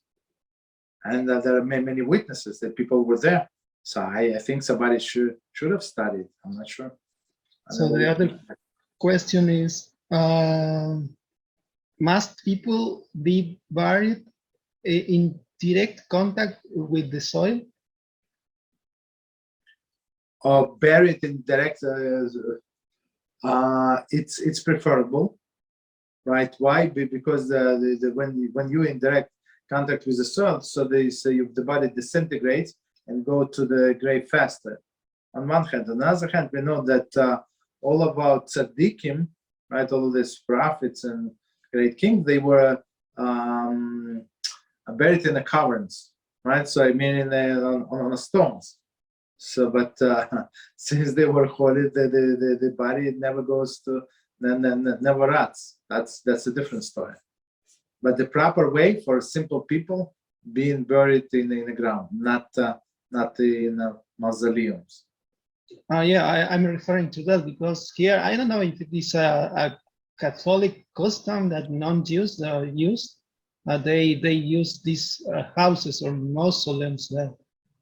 and there are many witnesses that people were there. So I think somebody should have studied. I'm not sure. So the other question is, must people be buried in direct contact with the soil? Or buried in direct, it's preferable, right? Why? Because when you're in direct contact with the soil, so the body disintegrates and go to the grave faster. On one hand, on the other hand, we know that all about tzaddikim, right? All of these prophets and great kings, they were buried in the caverns, right? So I mean, on the stones. So, but since they were holy, the body never goes to, never rots. That's a different story. But the proper way for simple people being buried in the ground, not in mausoleums. Yeah, I'm referring to that because here I don't know if it is a Catholic custom that non-Jews use. They use these houses or mausoleums that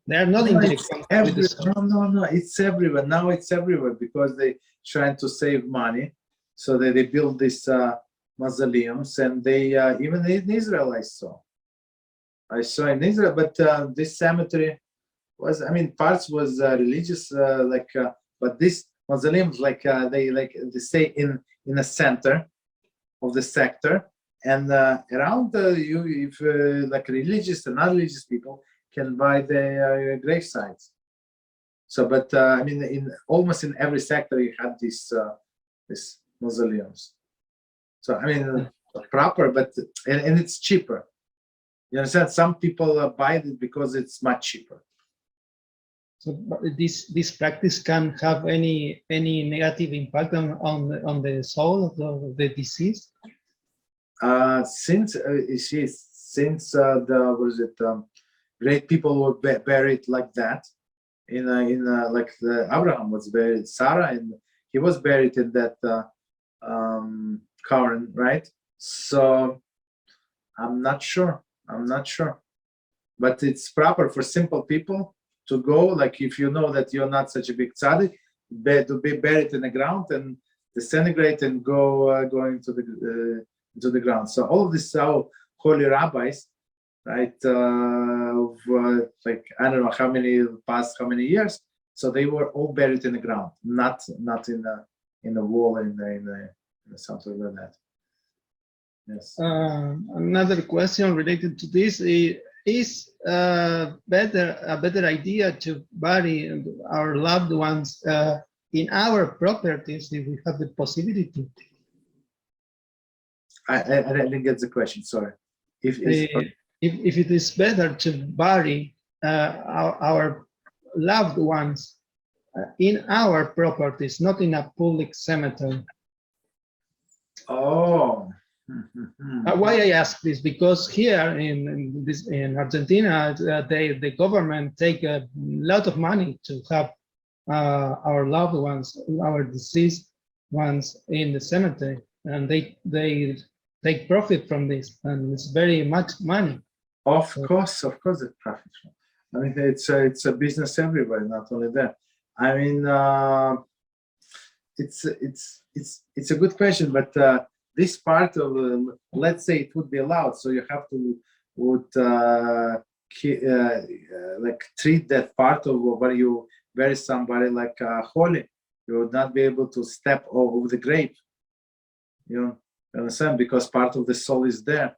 they are not in direct contact with the soil. No, it's everywhere. Now it's everywhere because they trying to save money. So they build these mausoleums, and they even in Israel I saw in Israel, but this cemetery was, I mean, parts was religious, but this mausoleums they stay in the center of the sector, and around you, if like religious and non-religious people can buy the grave sites. So, but I mean, in almost in every sector you have these mausoleums. So I mean, proper, but and it's cheaper. You understand? Some people buy it because it's much cheaper. So this practice can have any negative impact on the soul of the deceased? Since the great people were buried like that, like Abraham was buried, Sarah, and he was buried in that current, right? So I'm not sure, but it's proper for simple people to go, like if you know that you're not such a big tzaddik, to be buried in the ground and disintegrate and go into the ground. So all of these holy rabbis, right? Like I don't know how many years. So they were all buried in the ground, not in the wall in something like that. Yes. Another question related to this is a better idea to bury our loved ones in our properties if we have the possibility. I didn't get the question. Sorry. If it is better to bury our loved ones in our properties, not in a public cemetery. Oh. Why I ask this? Because here in Argentina, the government take a lot of money to have our loved ones, our deceased ones in the cemetery, and they take profit from this, and it's very much money. Of course, it's profit. I mean, it's a business everywhere, not only that. I mean, it's a good question, but this part of let's say it would be allowed, so you have to like treat that part of where you bury somebody like holy. You would not be able to step over the grave. You understand? Because part of the soul is there.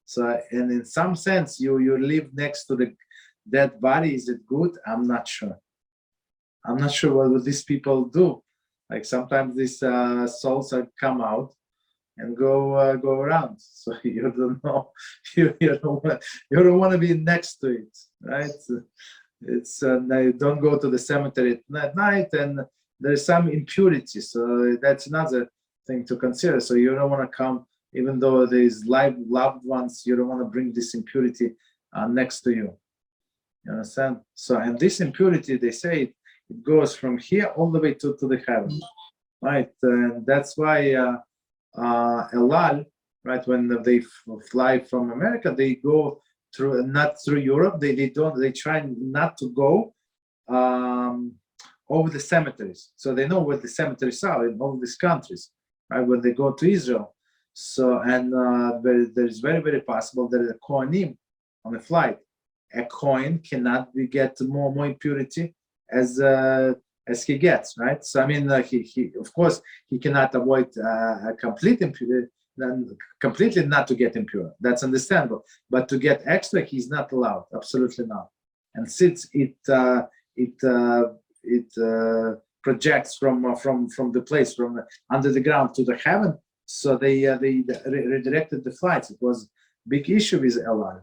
So, and in some sense, you live next to the dead body. Is it good? I'm not sure. I'm not sure what these people do. Like sometimes these souls come out and go around. So you don't know. You don't want to be next to it, right? It's you don't go to the cemetery at night, and there's some impurity. So that's another thing to consider. So you don't want to come, even though there's loved ones, you don't want to bring this impurity next to you. You understand? So, and this impurity, they say, it goes from here all the way to the heaven, right? And that's why Elal, right? When they fly from America, they go through, not through Europe. They try not to go over the cemeteries. So they know where the cemeteries are in all these countries, right? When they go to Israel. So, and there's very, very possible that a Kohanim on a flight, a Kohen cannot get more impurity as he gets, right? So I mean, he of course he cannot avoid a complete impurity, completely not to get impure. That's understandable. But to get extra, he's not allowed. Absolutely not. And since it projects from the place from under the ground to the heaven, so they redirected the flights. It was a big issue with Elal,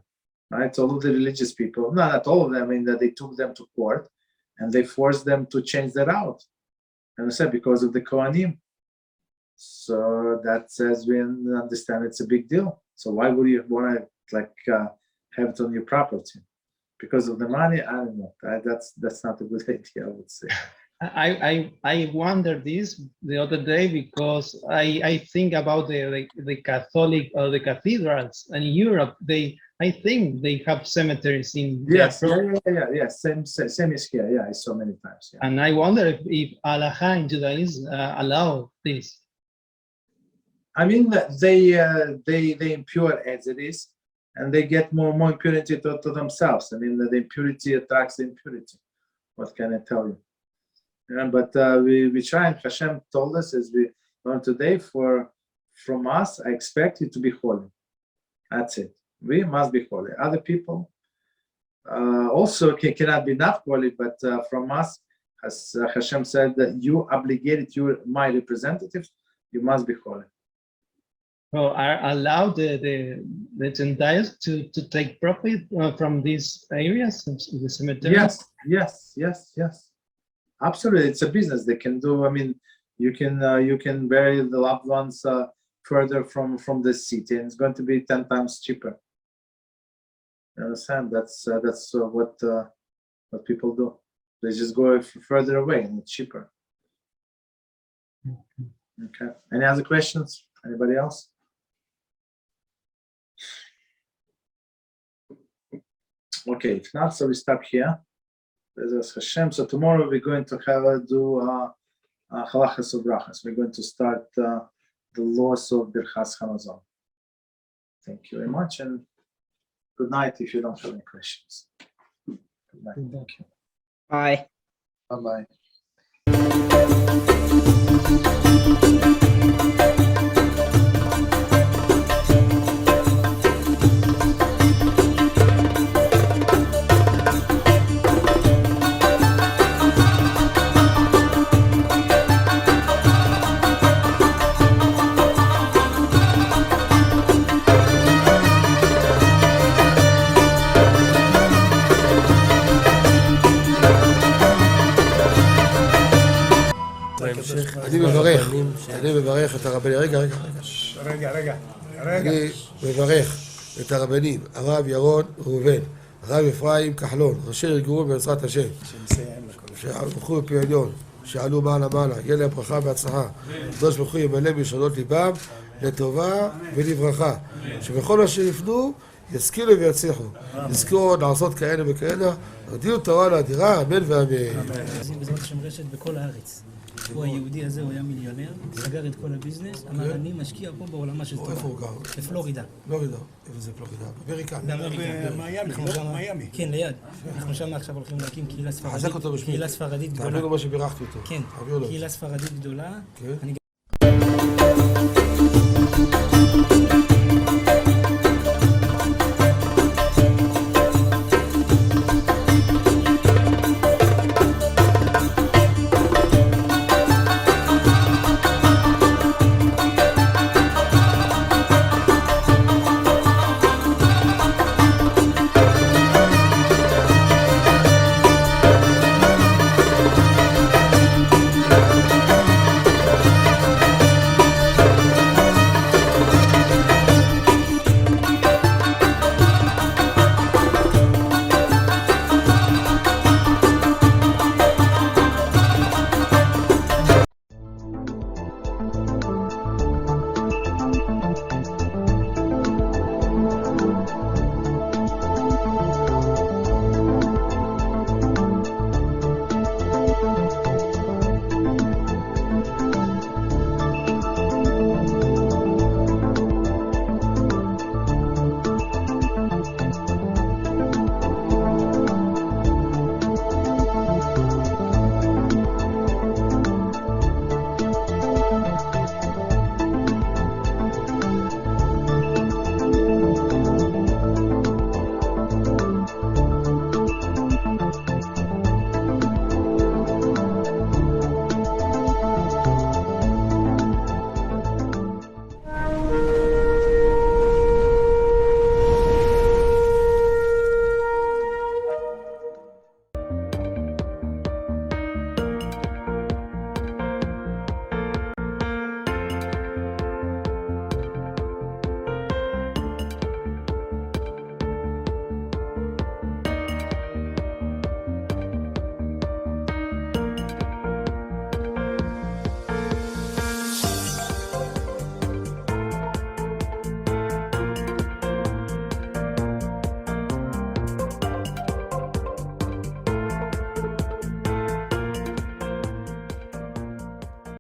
right? All of the religious people, not all of them, I mean, that they took them to court and they forced them to change their route. And I said, because of the Kohanim. So that says we understand it's a big deal. So why would you want to have it on your property? Because of the money? I don't know. That's not a good idea, I would say. I wondered this the other day because I think about the Catholic or the cathedrals, and in Europe I think they have cemeteries in. Yes, yeah. Same is here. Yeah, I saw many times. Yeah. And I wonder if Halacha in Judaism allow this. I mean, they impure as it is, and they get more impurity to themselves. I mean, the impurity attracts the impurity. What can I tell you? Yeah, but we try, and HaShem told us, as we learned today, from us, I expect you to be holy. That's it. We must be holy. Other people also cannot be not holy, but from us, as HaShem said, that you obligated, you're my representatives, you must be holy. Well, are allowed the Gentiles to take profit from these areas, the cemetery? Yes. Absolutely, it's a business they can do. I mean, you can bury the loved ones further from the city, and it's going to be 10 times cheaper. You understand? That's what people do. They just go further away and it's cheaper. Okay. Any other questions? Anybody else? Okay, if not, so we stop here. There's HaShem. So tomorrow we're going to do halachas of brachas. We're going to start the laws of Birchas Hamazon. Thank you very much, and good night if you don't have any questions. Good night. Thank you. Bye. Bye-bye. אני מברך את הרבנים, רגע. אני מברך את הרבנים, הרב ירון ראובן, הרב אפרים כחלון, ראשי ארגון בעזרת השם, שהלכו בפי עליון, שעלו מעלה, יהיה להם ברכה והצלחה, הקדוש ברוך הוא ימלא בישועות ליבם לטובה ולברכה, שבכל אשר יפנו ישכילו ויצליחו, יזכרו לעשות כאלה וכאלה, הרדיעו תורה לאדירה, אמן ואמן. בעזרת השם רשת בכל הארץ. הוא היהודי הזה, הוא היה מיליונר, סגר את כל הביזנס, אמר אני משקיע פה בעולמה של תורה. איפה הוא גר? בפלורידה. פלורידה, איפה זה פלורידה? באמריקה. במיימי. כן, ליד. אנחנו שם עכשיו הולכים להקים קהילה ספרדית. חזק אותו בשמי. קהילה ספרדית גדולה. תעביר לו מה שבירכתי אותו. כן, קהילה ספרדית גדולה. כן.